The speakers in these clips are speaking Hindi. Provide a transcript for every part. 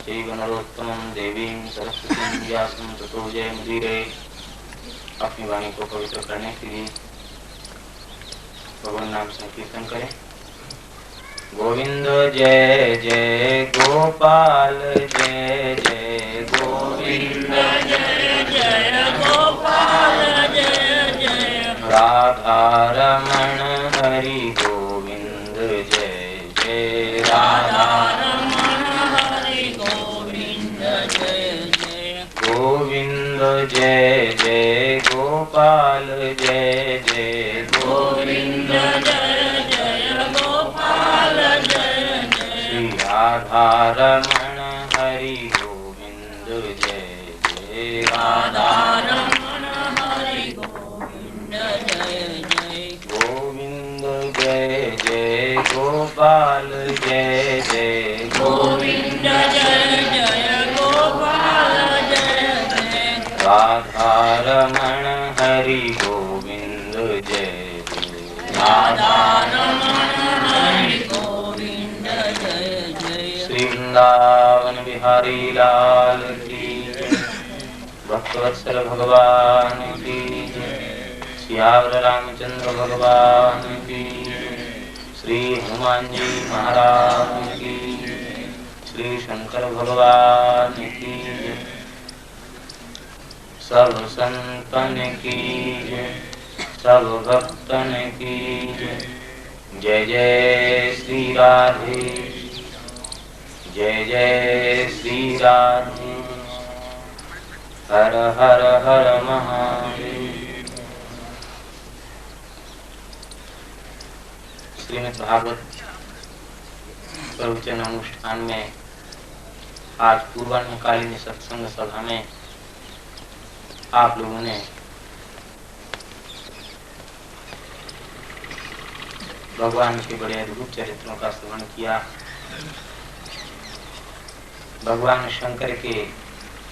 चैव नरोत्तमं देवीं सरस्वतीं व्यासं ततो जयमुदीरये। अपनी वाणी को पवित्र करने के लिए भगवान नाम संकीर्तन करें। गोविंद जय जय गोपाल जय जय गोविंद जय जय गोपाल जय जय राधा रमण हरि गोविंद जय जय राधा रमण हरि गोविंद जय जय गोविंद जय जय गोपाल जय जय गोविंद जय जय गोपाल जय जय श्री राधा रमण हरि गोविंद जय जय राधा रमण हरि गोविंद जय जय गोविंद जय जय गोपाल जय जय गोविंद जय जय गोपाल जय जय राधा रमण हरि गोविंद जय जय राधा रमण हरि गोविंद जय जय श्री वृंदावन बिहारी लाल की जय। भक्तवत्सल भगवान की जय। सियावर रामचंद्र भगवान की जय। श्री हनुमान जी महाराज की जय। श्री शंकर भगवान की जय। सब संतन की जय। सब भक्तन की जय। जय जय श्री राधे जय जय श्री राधे हर हर हर महादेव। श्रीमद् भागवत प्रवचन अनुष्ठान में आज पूर्वाह्नकालीन सत्संग सभा में आप लोगों ने भगवान के बड़े अद्भुत चरित्रों का श्रवण किया। भगवान शंकर के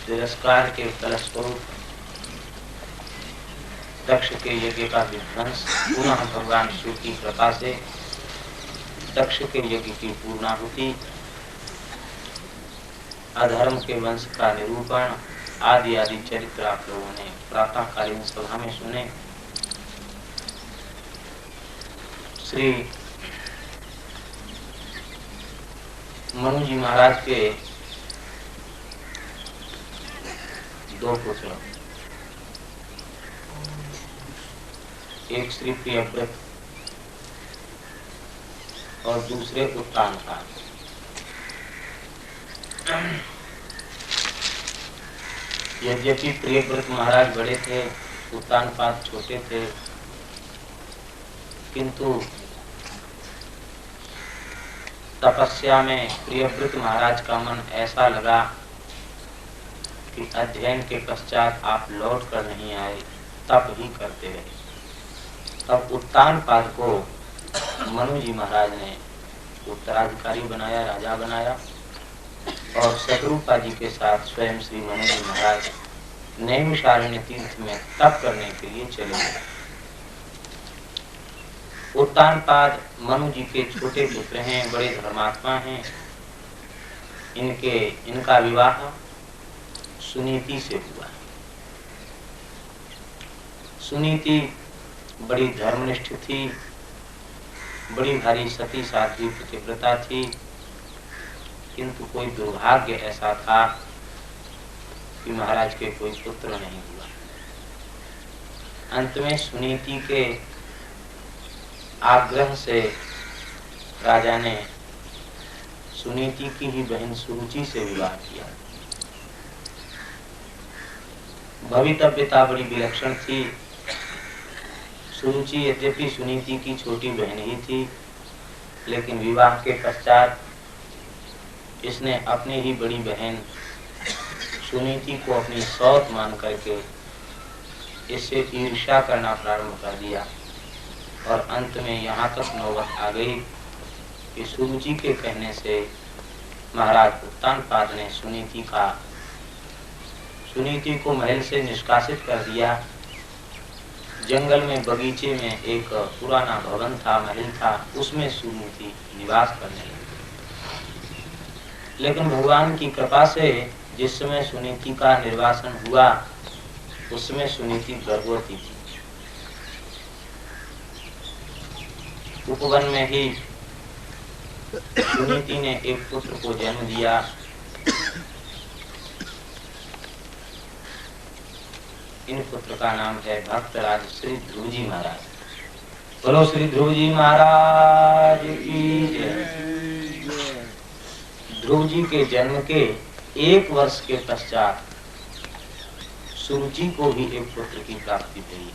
तिरस्कार के फलस्वरूप दक्ष के यज्ञ का विध्वंस, पुनः भगवान शिव की कृपा से दक्ष के यज्ञ की पूर्णाहुति, अधर्म के वंश का निरूपण आदि आदि चरित्र आप लोगों ने प्रातःकालीन सभा में सुने। श्री मनु जी महाराज के दो पुत्र, एक श्री प्रियव्रत और दूसरे उत्तानपाद। यद्यपि प्रियव्रत महाराज बड़े थे, उत्तानपाद छोटे थे, किंतु तपस्या में प्रियव्रत महाराज का मन ऐसा लगा कि अध्ययन के पश्चात आप लौट कर नहीं आए, तप ही करते रहे। तब उत्तानपाद को मनु जी महाराज ने उत्तराधिकारी बनाया, राजा बनाया और शत्रुपा जी के साथ स्वयं श्री मनु जी महाराज नैमिषारण्य तीर्थ में तप करने के लिए चले गए। उत्तानपाद मनु जी के छोटे पुत्र हैं, बड़े धर्मात्मा हैं। इनका विवाह सुनीति से हुआ। सुनीति बड़ी धर्मनिष्ठ थी, बड़ी भारी सती साध्वी पतिव्रता थी, किंतु कोई दुर्भाग्य ऐसा था कि महाराज के कोई पुत्र नहीं हुआ। अंत में सुनीति के आग्रह से राजा ने सुनीति की ही बहन सुरुचि से विवाह किया। भवितव्यता बड़ी विलक्षण थी। सुरुचि यद्यपि सुनीति की छोटी बहन ही थी, लेकिन विवाह के पश्चात इसने अपनी ही बड़ी बहन सुनीति को अपनी सौत मान करके इससे ईर्ष्या करना प्रारंभ कर दिया और अंत में यहाँ तक नौबत आ गई कि सुरुचि के कहने से महाराज उत्तानपाद ने सुनीति को महल से निष्कासित कर दिया। जंगल में बगीचे में एक पुराना भवन था, महल था, उसमें सुनीति निवास करने लगी। लेकिन भगवान की कृपा से जिस समय सुनीति का निर्वासन हुआ उस समय सुनीति गर्भवती थी। उपवन में ही सुनीति ने एक पुत्र को जन्म दिया। इन पुत्र का नाम है भक्तराज श्री ध्रुव जी महाराज। बोलो श्री ध्रुव जी महाराज की जय। ध्रुव जी के जन्म के 1 वर्ष के पश्चात सुरुचि को भी एक पुत्र की प्राप्ति हुई।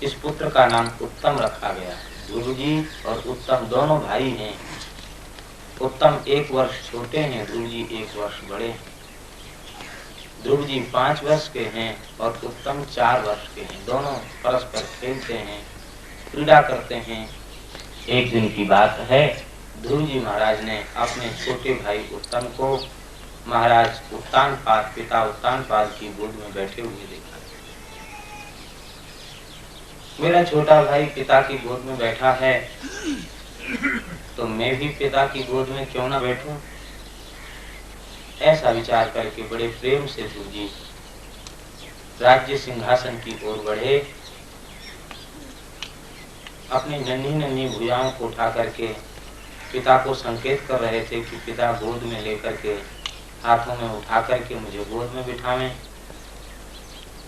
इस पुत्र का नाम उत्तम रखा गया। ध्रुव जी और उत्तम दोनों भाई हैं। उत्तम 1 वर्ष छोटे हैं, ध्रुव जी 1 वर्ष बड़े हैं। ध्रुव जी 5 वर्ष के हैं और उत्तम 4 वर्ष के हैं। दोनों परस्पर खेलते हैं, क्रीड़ा करते हैं। एक दिन की बात है, ध्रुव जी महाराज ने अपने छोटे भाई उत्तम को महाराज उत्तानपाद, पिता उत्तानपाद की गोद में बैठे हुए देखा। मेरा छोटा भाई पिता की गोद में बैठा है तो मैं भी पिता की गोद में क्यों ना बैठूं? ऐसा विचार करके बड़े प्रेम से ध्रुव जी राज्य सिंहासन की ओर बढ़े। अपनी नन्ही नन्ही भुजाओं को उठा करके पिता को संकेत कर रहे थे कि पिता गोद में लेकर के हाथों में उठा करके मुझे गोद में बिठावें।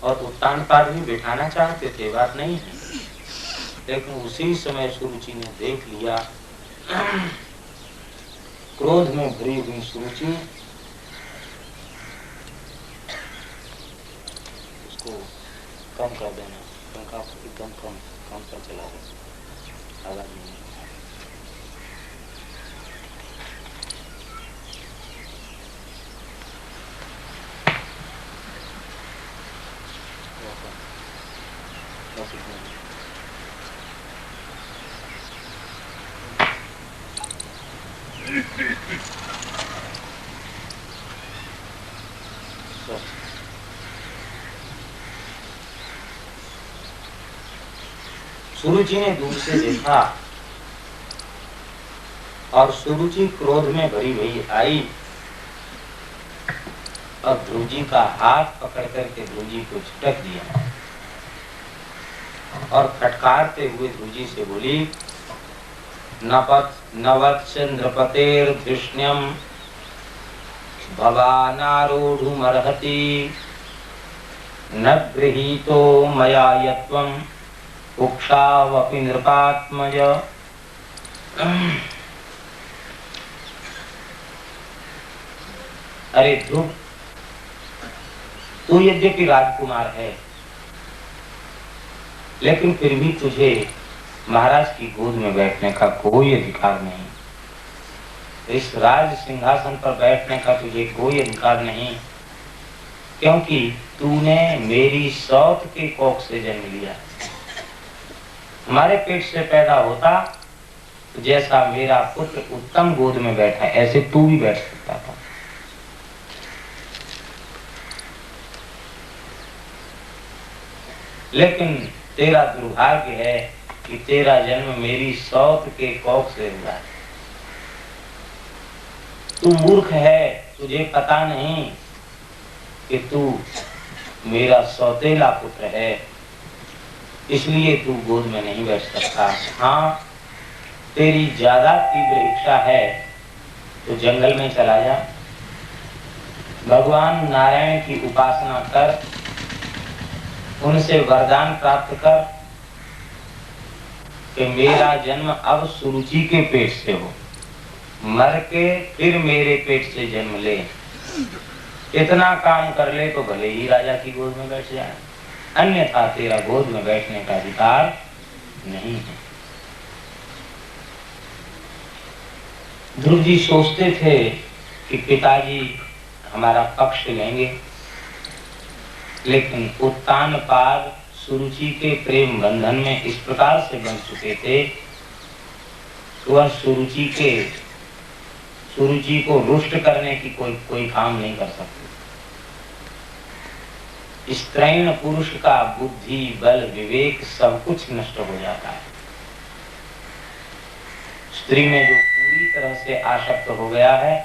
और उत्तानपाद भी बिठाना चाहते थे, बात नहीं है। लेकिन उसी समय सुरुचि ने देख लिया, क्रोध में भरी हुई सुरुचि कम कर देना, पंखा एकदम कम पर चला देना, आवाज नहीं। सुरुचि ने दूर से देखा और सुरुचि क्रोध में भरी हुई आई और ध्रुव जी का हाथ पकड़ करके ध्रुव जी को झटक दिया और फटकारते हुए ध्रुव जी से बोली, नवत्सन्द्रपतेर्धिष्ण्यं भवानारूढुमर्हति न गृहीतो मया यत्वं उक्षावपि नृपात्मज। अरे ध्रुव, तू यद्यपि राजकुमार है लेकिन फिर भी तुझे महाराज की गोद में बैठने का कोई अधिकार नहीं। इस राज सिंहासन पर बैठने का तुझे कोई अधिकार नहीं, क्योंकि तूने मेरी सौत के कोख से जन्म लिया। हमारे पेट से पैदा होता तो जैसा मेरा पुत्र उत्तम गोद में बैठा ऐसे तू भी बैठ सकता था। लेकिन तेरा दुर्भाग्य है कि तेरा जन्म मेरी सौत के कोख से हुआ है। तू मूर्ख है, तुझे पता नहीं कि तू मेरा सौतेला पुत्र है, इसलिए तू गोद में नहीं बैठ सकता। हाँ, तेरी ज्यादा तीव्र इच्छा है तो जंगल में चला जा, भगवान नारायण की उपासना कर, उनसे वरदान प्राप्त कर कि मेरा जन्म अब सुरुचि के पेट से हो, मर के फिर मेरे पेट से जन्म ले। इतना काम कर ले तो भले ही राजा की गोद में बैठ जाए, अन्यथा तेरा गोद में बैठने का अधिकार नहीं है। ध्रुव जी सोचते थे कि पिताजी हमारा पक्ष लेंगे, लेकिन उत्तानपाद सुरुचि के प्रेम बंधन में इस प्रकार से बंध चुके थे कि वह सुरुचि को रुष्ट करने की कोई काम नहीं कर सकते। स्त्रैण पुरुष का बुद्धि, बल, विवेक सब कुछ नष्ट हो जाता है। स्त्री में जो पूरी पूरी तरह से आसक्त हो गया है,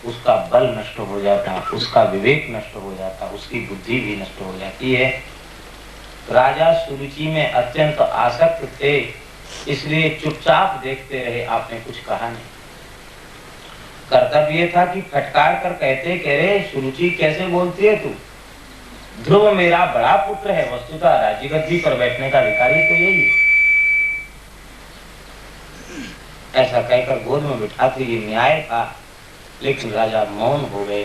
उसका बल नष्ट हो जाता, उसका विवेक नष्ट हो जाता, उसकी बुद्धि भी नष्ट हो जाती है। राजा सुरुचि में अत्यंत आसक्त थे, इसलिए चुपचाप देखते रहे, आपने कुछ कहा नहीं। कर्तव्य था कि फटकार कर कहते, कह रहे सुरुचि कैसे बोलती है तू? ध्रुव मेरा बड़ा पुत्र है, वस्तुतः राज्य गद्दी पर बैठने का अधिकारी तो यही है। ऐसा कहकर गोद में बिठाते ये न्याय था, लेकिन राजा मौन हो गए।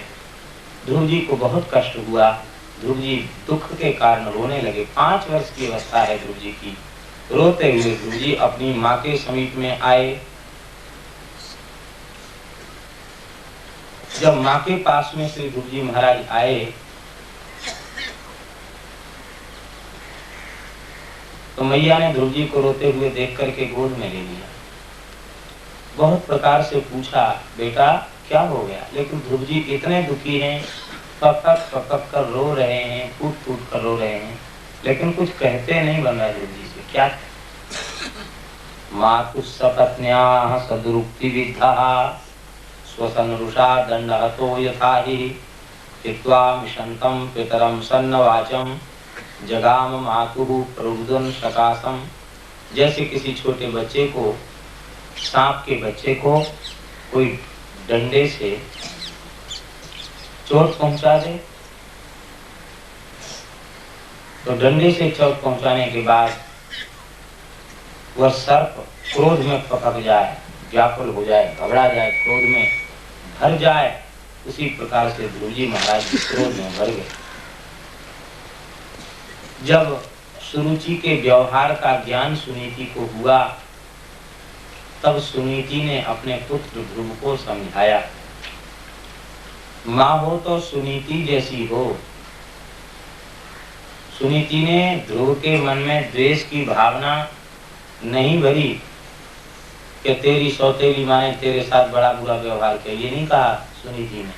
ध्रुव जी को बहुत कष्ट हुआ। ध्रुव जी दुख के कारण रोने लगे। 5 वर्ष की अवस्था है ध्रुव जी की। रोते हुए ध्रुव जी अपनी माँ के समीप में आए। जब माँ के पास में श्री ध्रुव जी महाराज आए तो मैया ने ध्रुव जी को रोते हुए देख करके गोद में ले लिया। बहुत प्रकार से पूछा, बेटा क्या हो गया? लेकिन ध्रुव जी इतने दुखी हैं, पकक कर रो रहे हैं, फूट फूट कर रो रहे हैं, लेकिन कुछ कहते नहीं बन रहा ध्रुव जी से। क्या? मातु सपत्न्याः सदुरुक्ति विद्धा स्वसनरुषा दंडहतो यथाहि हित्वा मिशन्तं पितरं सन्नवाचम जगाम मातुः प्ररुदन सकाशम। जैसे किसी छोटे बच्चे को, सांप के बच्चे को कोई डंडे से चोट पहुंचा दे, तो डंडे से चोट पहुंचाने के बाद वह सर्प क्रोध में पकड़ जाए, व्याकुल हो जाए, घबरा जाए, क्रोध में भर जाए, उसी प्रकार से ध्रुव जी महाराज क्रोध में भर गए। जब सुरुचि के व्यवहार का ज्ञान सुनीति को हुआ, तब सुनीति ने अपने पुत्र ध्रुव को समझाया। माँ हो तो सुनीति जैसी हो। सुनीति ने ध्रुव के मन में द्वेष की भावना नहीं भरी कि तेरी सौतेली माँ ने तेरे साथ बड़ा बुरा व्यवहार किया, ये नहीं कहा सुनीति ने।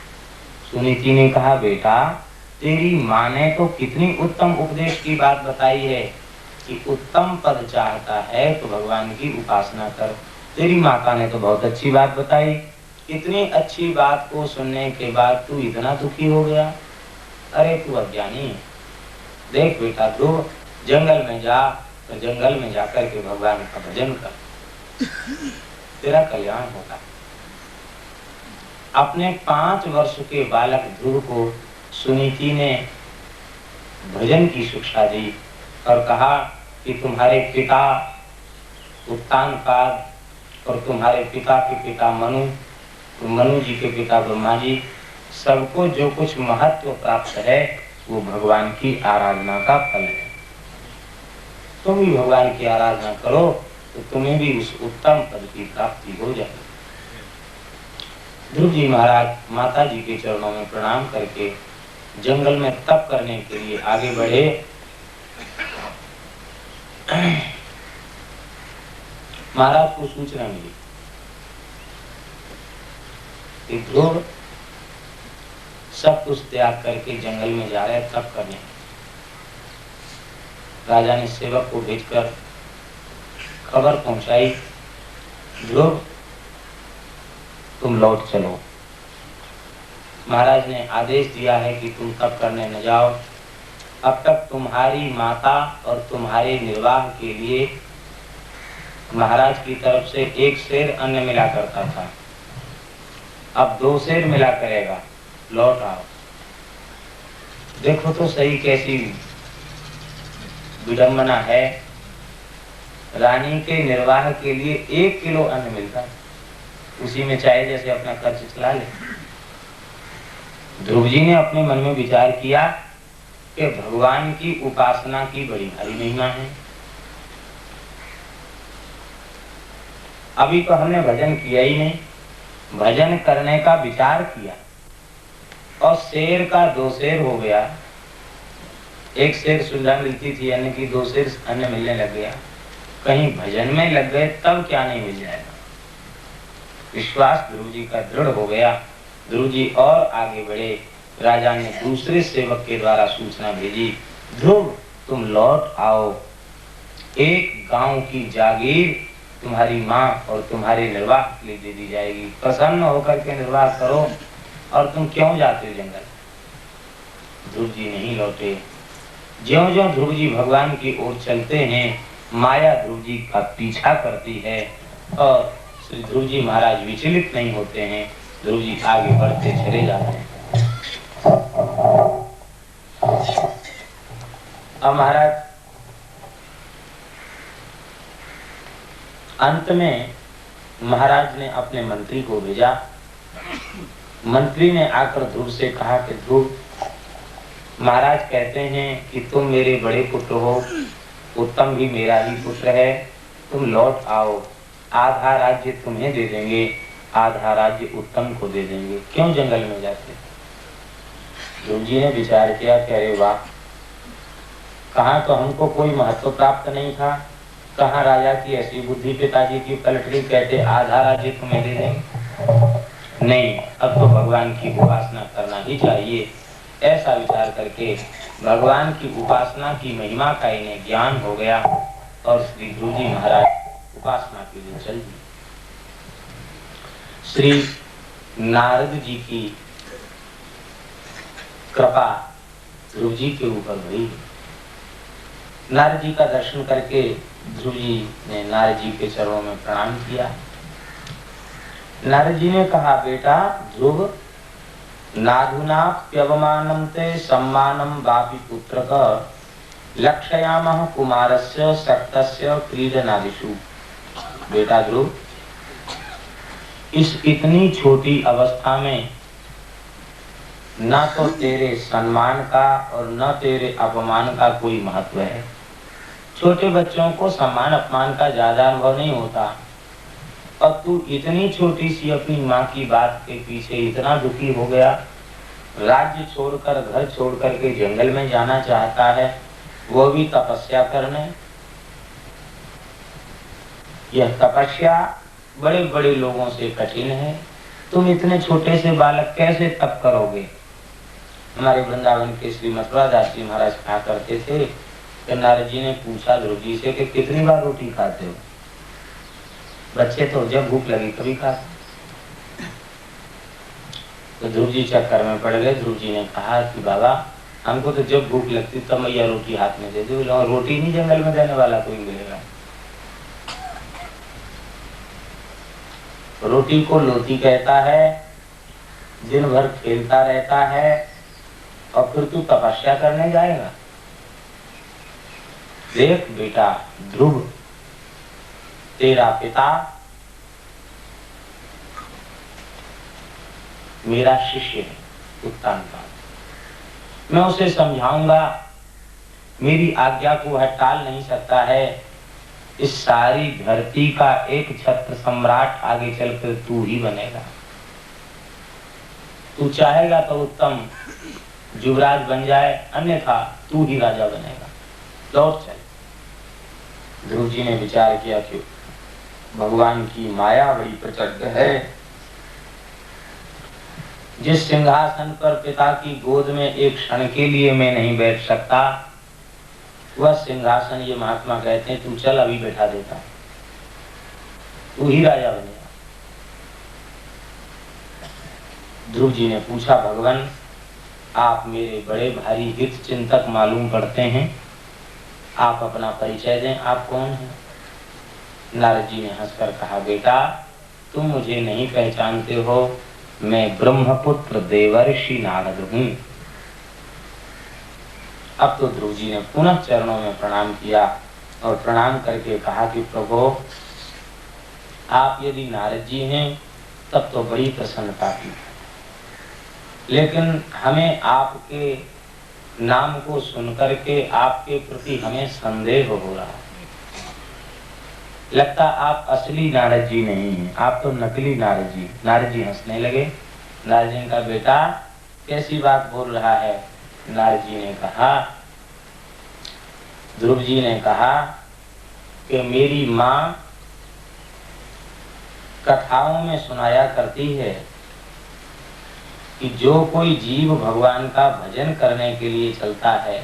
सुनीति ने कहा, बेटा तेरी माँ ने तो कितनी उत्तम उपदेश की बात बताई है कि उत्तम पद चाहता है तो भगवान की उपासना कर। तेरी माता ने तो बहुत अच्छी बात बताई, इतनी अच्छी बात को सुनने के बाद तू इतना दुखी हो गया? अरे तू अज्ञानी है। देख बेटा, ध्रुव जंगल में जा, तो जंगल में जाकर के भगवान का भजन कर, तेरा कल्याण होगा। अपने 5 वर्ष के बालक ध्रुव को सुनीति ने भजन की शिक्षा दी और कहा कि तुम्हारे पिता उत्तानपाद और तुम्हारे पिता के पिता मनु, मनु जी के पिता ब्रह्मा जी, सबको जो कुछ महत्व प्राप्त है वो भगवान की आराधना का फल है। तुम भी भगवान की आराधना करो तो तुम्हें भी उस उत्तम पद की प्राप्ति हो जाएगी। ध्रुव जी महाराज माता जी के चरणों में प्रणाम करके जंगल में तप करने के लिए आगे बढ़े। महाराज को सूचना मिली कि ध्रुव सब कुछ त्याग करके जंगल में जा रहे तप करने। राजा ने सेवक को भेजकर खबर पहुंचाई, ध्रुव तुम लौट चलो। महाराज ने आदेश दिया है कि तुम तप करने न जाओ। अब तक तुम्हारी माता और तुम्हारे निर्वाह के लिए महाराज की तरफ से 1 सेर अन्न मिला करता था, अब 2 सेर मिला करेगा। लौट आओ। देखो तो सही कैसी विडंबना है। रानी के निर्वाह के लिए 1 किलो अन्न मिलता, उसी में चाहे जैसे अपना खर्च चला ले। ध्रुव जी ने अपने मन में विचार किया कि भगवान की उपासना की बड़ी भारी महिमा है। अभी तो हमने भजन किया ही नहीं, भजन करने का विचार किया और शेर का 2 सेर हो गया। 1 सेर सुविधा मिलती थी अन्न की, 2 सेर अन्न मिलने लग गया। कहीं भजन में लग गए तब क्या नहीं मिल जाएगा। विश्वास ध्रुव जी का दृढ़ हो गया। ध्रुव जी और आगे बढ़े। राजा ने दूसरे सेवक के द्वारा सूचना भेजी, ध्रुव तुम लौट आओ। एक गांव की जागीर तुम्हारी माँ और तुम्हारे निर्वाह के लिए दे दी जाएगी। प्रसन्न होकर के निर्वाह करो। और तुम क्यों जाते हो जंगल? ध्रुव जी नहीं लौटे। ज्यों-ज्यों ध्रुव जी भगवान की ओर चलते हैं, माया ध्रुव जी का पीछा करती है और श्री ध्रुव जी महाराज विचलित नहीं होते हैं। ध्रुव जी आगे बढ़ते चले जाते हैं। अब महाराज अंत में महाराज ने अपने मंत्री को भेजा। मंत्री ने आकर ध्रुव से कहा कि ध्रुव, महाराज कहते हैं कि तुम मेरे बड़े पुत्र हो, उत्तम भी मेरा ही पुत्र है, तुम लौट आओ, आधा राज्य तुम्हें दे देंगे, आधा राज्य उत्तम को दे देंगे, क्यों जंगल में जाते? ध्रुव जी ने विचार किया कि अरे वाह, कहाँ तो हमको कोई महत्व प्राप्त नहीं था, कहाँ राजा की ऐसी बुद्धि, पिताजी की पलटनी, कहते आधा राज्य तुम्हें दे देंगे। नहीं, अब तो भगवान की उपासना करना ही चाहिए। ऐसा विचार करके भगवान की उपासना की महिमा का इन्हें ज्ञान हो गया और श्री ध्रुव जी महाराज उपासना के लिए चल दिए। श्री नारद जी की कृपा ध्रुव जी के ऊपर हुई। नारद जी का दर्शन करके ध्रुव जी ने नारद जी के चरणों में प्रणाम किया। नारद जी ने कहा, बेटा ध्रुव, नाधुनाप्यवमानं ते सम्मानं वापि पुत्रक लक्षयामः कुमारस्य सक्तस्य क्रीडनादिषु। बेटा ध्रुव, इस इतनी छोटी अवस्था में न तो तेरे सम्मान का और न तेरे अपमान का कोई महत्व है। छोटे बच्चों को सम्मान अपमान का ज्यादा अनुभव नहीं होता, और तू इतनी छोटी सी अपनी माँ की बात के पीछे इतना दुखी हो गया, राज्य छोड़कर, घर छोड़कर के जंगल में जाना चाहता है, वो भी तपस्या करने। यह तपस्या बड़े बड़े लोगों से कठिन है, तुम इतने छोटे से बालक कैसे तप करोगे? हमारे वृंदावन के श्री मथुरा दास जी महाराज कहा करते थे कि नारद जी ने पूछा ध्रुव जी से कि कितनी बार रोटी खाते हो? बच्चे तो जब भूख लगी कभी खाते। तो ध्रुव जी चक्कर में पड़ गए। ध्रुव जी ने कहा कि बाबा, हमको तो जब भूख लगती तब मैया रोटी हाथ में दे दो, और रोटी नहीं जंगल में देने वाला कोई मिलेगा। रोटी को लोटी कहता है, दिन भर खेलता रहता है, और फिर तू तपस्या करने जाएगा? देख बेटा ध्रुव, तेरा पिता मेरा शिष्य है उत्तानपाद, मैं उसे समझाऊंगा, मेरी आज्ञा को वह टाल नहीं सकता है। इस सारी धरती का एक छत्र सम्राट आगे चलकर तू ही बनेगा। तू चाहेगा तो उत्तम युवराज बन जाए, अन्यथा तू ही राजा बनेगा। लौट चल। ध्रुव जी ने विचार किया कि भगवान की माया बड़ी प्रचंड है। जिस सिंहासन पर पिता की गोद में एक क्षण के लिए मैं नहीं बैठ सकता, वह सिंहासन ये महात्मा कहते हैं तू चल अभी बैठा देता, तू ही राजा बनेगा। ध्रुव जी ने पूछा, भगवान आप मेरे बड़े भारी हित चिंतक मालूम पड़ते हैं, आप अपना परिचय दें, आप कौन हैं? नारद जी ने हंसकर कहा, बेटा तुम मुझे नहीं पहचानते हो, मैं ब्रह्मपुत्र देवर्षि नारद हूं। अब तो ध्रुव जी ने पुनः चरणों में प्रणाम किया और प्रणाम करके कहा कि प्रभु आप यदि नारद जी हैं तब तो बड़ी प्रसन्नता की, लेकिन हमें आपके नाम को सुनकर के आपके प्रति हमें संदेह हो रहा है। लगता आप असली नारद जी नहीं हैं, आप तो नकली नारद जी। नारद जी हंसने लगे। नारद जी का बेटा कैसी बात बोल रहा है? नारद जी ने कहा, ध्रुव जी ने कहा कि मेरी माँ कथाओं में सुनाया करती है कि जो कोई जीव भगवान का भजन करने के लिए चलता है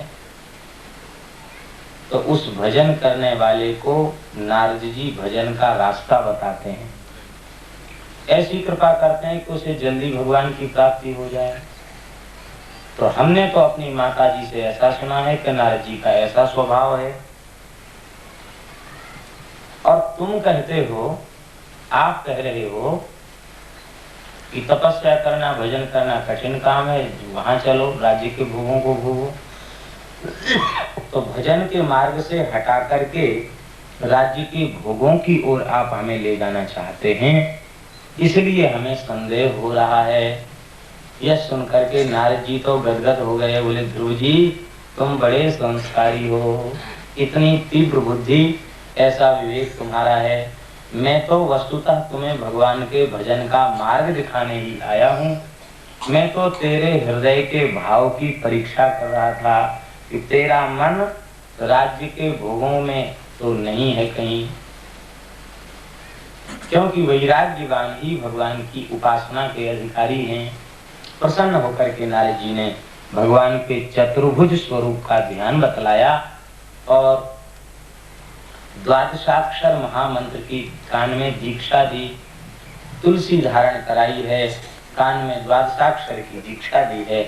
तो उस भजन करने वाले को नारद जी भजन का रास्ता बताते हैं, ऐसी कृपा करते हैं कि उसे जल्दी भगवान की प्राप्ति हो जाए। तो हमने तो अपनी माता जी से ऐसा सुना है कि नारद जी का ऐसा स्वभाव है, और तुम कहते हो, आप कह रहे हो कि तपस्या करना भजन करना कठिन काम है, वहां चलो राज्य के भोगों को भोगो। तो भजन के मार्ग से हटा करके राज्य के भोगों की ओर आप हमें ले जाना चाहते हैं, इसलिए हमें संदेह हो रहा है। यह सुनकर के नारद जी तो गदगद हो गए, बोले ध्रुव जी तुम बड़े संस्कारी हो, इतनी तीव्र बुद्धि, ऐसा विवेक तुम्हारा है। मैं तो वस्तुतः तुम्हें भगवान के भजन का मार्ग दिखाने ही आया हूँ। मैं तो तेरे हृदय के भाव की परीक्षा कर रहा था कि तेरा मन राज्य के भोगों में तो नहीं है कहीं, क्योंकि वैराग्यवान ही भगवान की उपासना के अधिकारी हैं। प्रसन्न होकर के नारद जी ने भगवान के चतुर्भुज स्वरूप का ध्यान बतलाया और द्वादशाक्षर महामंत्र की कान में दीक्षा दी, तुलसी धारण कराई है, कान में द्वादशाक्षर की दीक्षा दी है।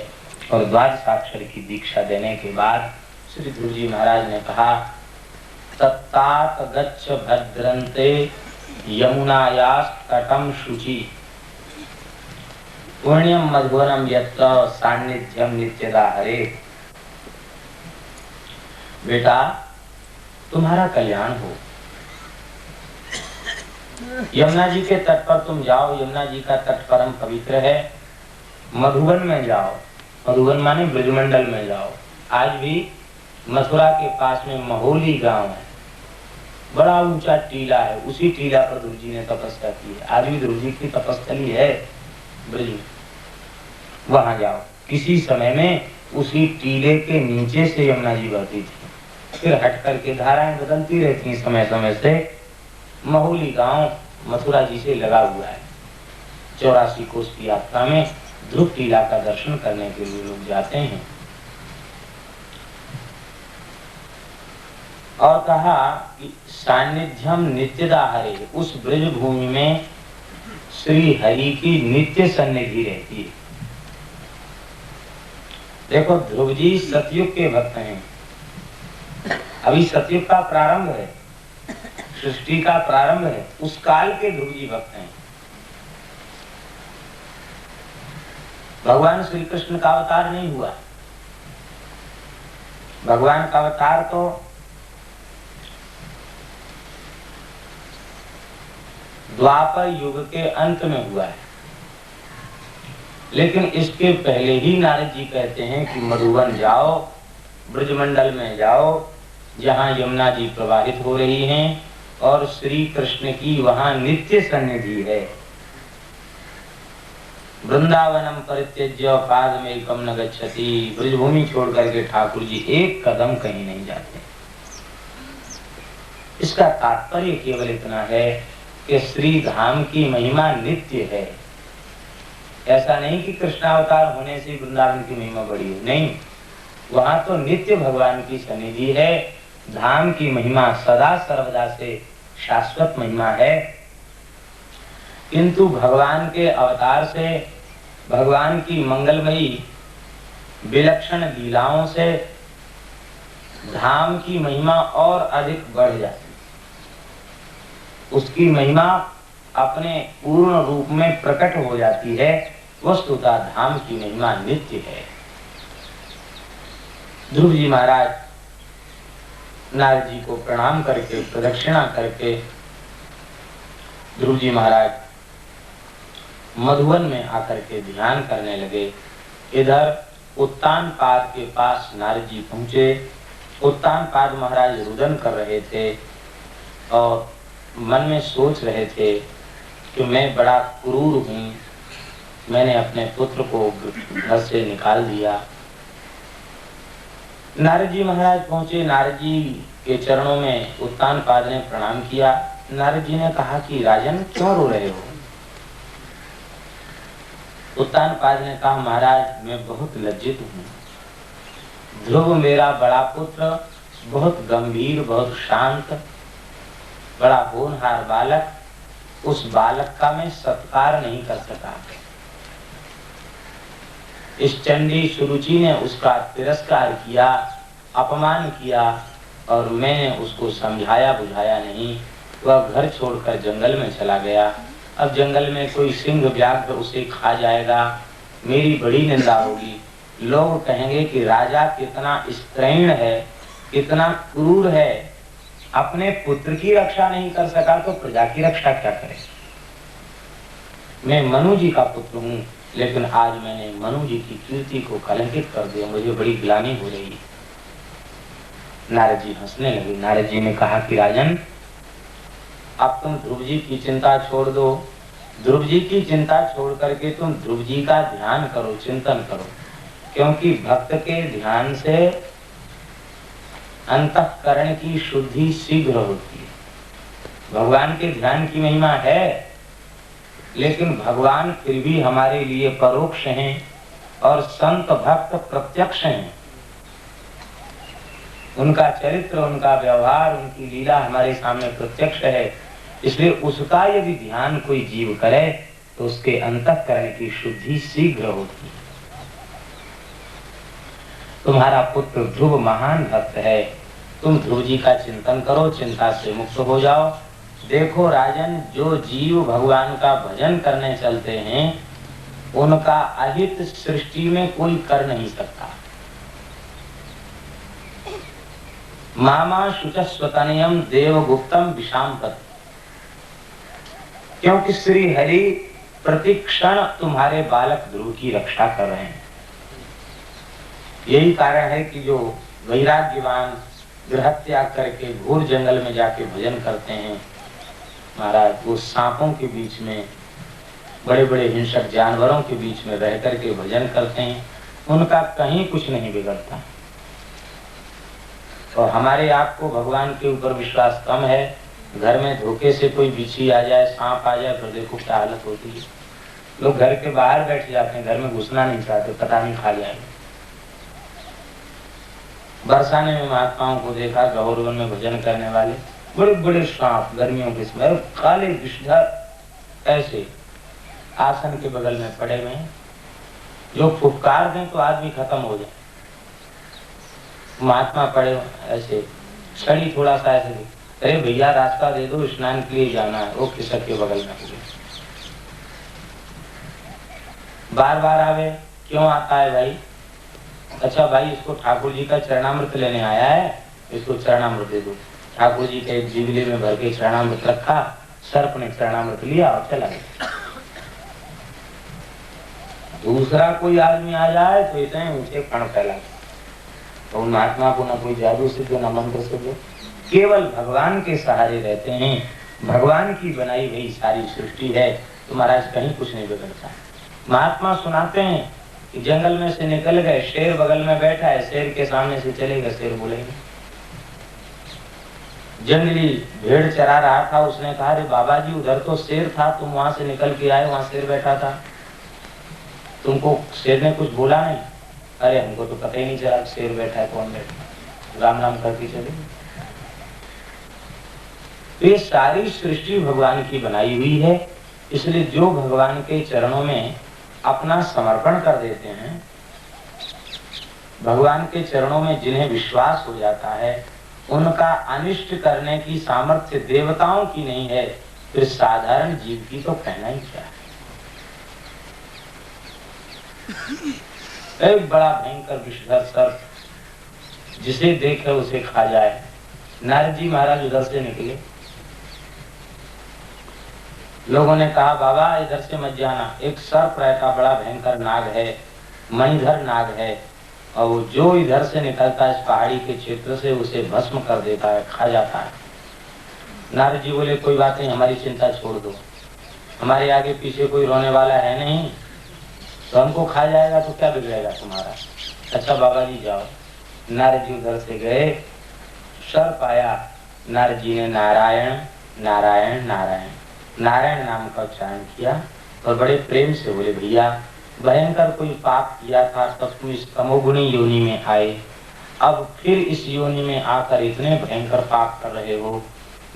और द्वादशाक्षर की दीक्षा देने के बाद श्री ध्रुव जी महाराज ने कहा, तत्तात गच्छ भद्रन्ते यमुनायास तटम शुचि पुण्यम मधुवनम यत्र सान्निध्यम नित्यदा हरे। बेटा तुम्हारा कल्याण हो, यमुना जी के तट पर तुम जाओ, यमुना जी का तट परम पवित्र है। मधुबन में जाओ, मधुबन माने ब्रजमंडल में जाओ। आज भी मथुरा के पास में महोली गांव है, बड़ा ऊंचा टीला है, उसी टीला पर ध्रुव जी ने तपस्या की है। आज भी ध्रुव जी की तपस्थली है ब्रज में, वहां जाओ। किसी समय में उसी टीले के नीचे से यमुना जी बहती थी, फिर हट करके धाराएं बदलती रहती हैं समय समय से। महोली गांव मथुरा जी से लगा हुआ है। 84 कोस की यात्रा में ध्रुव टीला का दर्शन करने के लिए लोग जाते हैं। और कहा कि सान्निध्यम नित्यदा हरे, उस ब्रज भूमि में श्री हरि की नित्य सन्निधि रहती है। देखो ध्रुव जी सतयुग के भक्त हैं, अभी सतयुग का प्रारंभ है, सृष्टि का प्रारंभ है, उस काल के ध्रुव जी भक्त हैं। भगवान श्री कृष्ण का अवतार नहीं हुआ, भगवान का अवतार तो द्वापर युग के अंत में हुआ है। लेकिन इसके पहले ही नारद जी कहते हैं कि मधुबन जाओ, ब्रजमंडल में जाओ, जहाँ यमुना जी प्रवाहित हो रही हैं और श्री कृष्ण की वहाँ नित्य सन्निधि है। वृंदावनम परित्यज्य पादमेकम न गच्छति, ब्रजभूमि छोड़ करके ठाकुर जी एक कदम कहीं नहीं जाते। इसका तात्पर्य केवल इतना है कि श्री धाम की महिमा नित्य है। ऐसा नहीं कि कृष्णावतार होने से वृंदावन की महिमा बढ़ी है, नहीं, वहां तो नित्य भगवान की सन्निधि है। धाम की महिमा सदा सर्वदा से शाश्वत महिमा है। किंतु भगवान के अवतार से, भगवान की मंगलमयी विलक्षण लीलाओं से धाम की महिमा और अधिक बढ़ जाती, उसकी महिमा अपने पूर्ण रूप में प्रकट हो जाती है। वस्तुतः धाम की महिमा नित्य है। ध्रुव जी महाराज नारद जी को प्रणाम करके, प्रदक्षिणा करके ध्रुव जी महाराज मधुबन में आकर के ध्यान करने लगे। इधर उत्तान पाद के पास नारद जी पहुंचे। उत्तान पाद महाराज रुदन कर रहे थे और मन में सोच रहे थे कि मैं बड़ा क्रूर हूँ, मैंने अपने पुत्र को घर से निकाल दिया। नारद जी महाराज पहुंचे, नारद जी के चरणों में उत्तान पाद ने प्रणाम किया। नारद जी ने कहा कि राजन क्यों रो रहे हो? उत्तान पाद ने कहा महाराज मैं बहुत लज्जित हूँ। ध्रुव मेरा बड़ा पुत्र बहुत गंभीर, बहुत शांत, बड़ा होनहार बालक, उस बालक का मैं सत्कार नहीं कर सका। इस चंडी सुरुचि ने उसका तिरस्कार किया, अपमान किया, और मैंने उसको समझाया बुझाया नहीं। वह घर छोड़कर जंगल में चला गया। अब जंगल में कोई सिंह व्याघ्र उसे खा जाएगा, मेरी बड़ी निंदा होगी। लोग कहेंगे कि राजा कितना स्त्रैण है, कितना क्रूर है, अपने पुत्र की रक्षा नहीं कर सका तो प्रजा की रक्षा क्या करे। मैं मनु जी का पुत्र हूँ, लेकिन आज मैंने मनु जी की कीर्ति को कलंकित कर दिया, मुझे बड़ी ग्लानि हो रही है। नारद जी हंसने लगे। नारद जी ने कहा कि राजन, अब तुम ध्रुव जी की चिंता छोड़ दो। ध्रुव जी की चिंता छोड़ करके तुम ध्रुव जी का ध्यान करो, चिंतन करो, क्योंकि भक्त के ध्यान से अंतःकरण की शुद्धि शीघ्र होती है। भगवान के ध्यान की महिमा है, लेकिन भगवान फिर भी हमारे लिए परोक्ष हैं और संत भक्त प्रत्यक्ष हैं। उनका चरित्र, उनका व्यवहार, उनकी लीला हमारे सामने प्रत्यक्ष है। इसलिए उसका यदि ध्यान कोई जीव करे तो उसके अंतःकरण की शुद्धि शीघ्र होती है। तुम्हारा पुत्र ध्रुव महान भक्त है, तुम ध्रुव जी का चिंतन करो, चिंता से मुक्त हो जाओ। देखो राजन, जो जीव भगवान का भजन करने चलते हैं उनका अहित सृष्टि में कोई कर नहीं सकता। मामा शुचस्वतनयम देवगुप्तम विषामपति, क्योंकि श्री हरि प्रतिक्षण तुम्हारे बालक ध्रुव की रक्षा कर रहे हैं। यही कारण है कि जो वैराग्यवान गृह त्याग करके घोर जंगल में जाके भजन करते हैं महाराज, वो सांपों के बीच में, बड़े बड़े हिंसक जानवरों के बीच में रह करके भजन करते हैं, उनका कहीं कुछ नहीं बिगड़ता। और हमारे आपको भगवान के ऊपर विश्वास कम है। घर में धोखे से कोई बिच्छी आ जाए, सांप आ जाए, फिर देखो क्या हालत होती है। लोग घर के बाहर बैठ जाते हैं, घर में घुसना नहीं चाहते, पता नहीं खा जाएगा। बरसाने में महात्माओं को देखा, गौरवन में भजन करने वाले, बड़े बड़े सांप गर्मियों के समय, काले विषधर ऐसे आसन के बगल में पड़े हुए हैं, जो फुफकार दें तो आदमी खत्म हो जाए। महात्मा पड़े ऐसे, छड़ी थोड़ा सा ऐसे, अरे भैया रास्ता दे दो, स्नान के लिए जाना है। वो किसक के बगल में बार बार आवे, क्यों आता है भाई? अच्छा भाई, इसको ठाकुर जी का चरणामृत लेने आया है, इसको चरणामृत दे दो। ठाकुर जी के एक जीवले में भर के चरणामृत रखा, सर्प ने चरणामृत लिया और चला गया। दूसरा कोई आदमी आ जाए तो इतने ऊंचे कण फैला, तो उन महात्मा को न कोई जादू से दो, न मंत्र से दो, केवल भगवान के सहारे रहते हैं। भगवान की बनाई हुई सारी सृष्टि है, तो महाराज कहीं कुछ नहीं बिगड़ता। महात्मा सुनाते हैं कि जंगल में से निकल गए, शेर बगल में बैठा है, शेर के सामने से चले गए, शेर बोलेंगे। जंगली भेड़ चरा रहा था, उसने कहा, अरे बाबा जी उधर तो शेर था, तुम वहां से निकल के आए, वहां शेर बैठा था, तुमको शेर ने कुछ बोला नहीं? अरे हमको तो पता ही नहीं चला शेर बैठा है, कौन बैठा, राम राम करके चले। तो ये सारी सृष्टि भगवान की बनाई हुई है, इसलिए जो भगवान के चरणों में अपना समर्पण कर देते हैं, भगवान के चरणों में जिन्हें विश्वास हो जाता है, उनका अनिष्ट करने की सामर्थ्य देवताओं की नहीं है, फिर साधारण जीव की तो कहना ही क्या है। एक बड़ा भयंकर विषधर सर्प, जिसे देखे उसे खा जाए। नारद जी महाराज उधर से निकले, लोगों ने कहा, बाबा इधर से मत जाना, एक सर्प रहता, बड़ा भयंकर नाग है, मणिधर नाग है, और वो जो इधर से निकलता है इस पहाड़ी के क्षेत्र से, उसे भस्म कर देता है, खा जाता है। नारद जी बोले, कोई बात नहीं, हमारी चिंता छोड़ दो, हमारे आगे पीछे कोई रोने वाला है नहीं, तो हमको खा जाएगा तो क्या बिगड़ेगा तुम्हारा। अच्छा बाबा जी जाओ। नारद जी उधर से गए, सर्प आया, नारद जी ने नारायण नारायण नारायण नारायण नाम का उच्चारण किया और बड़े प्रेम से बोले, भैया भयंकर कोई पाप किया था तब तुम इस तमोगुणी योनि में आए, अब फिर इस योनि में आकर इतने भयंकर पाप कर रहे हो,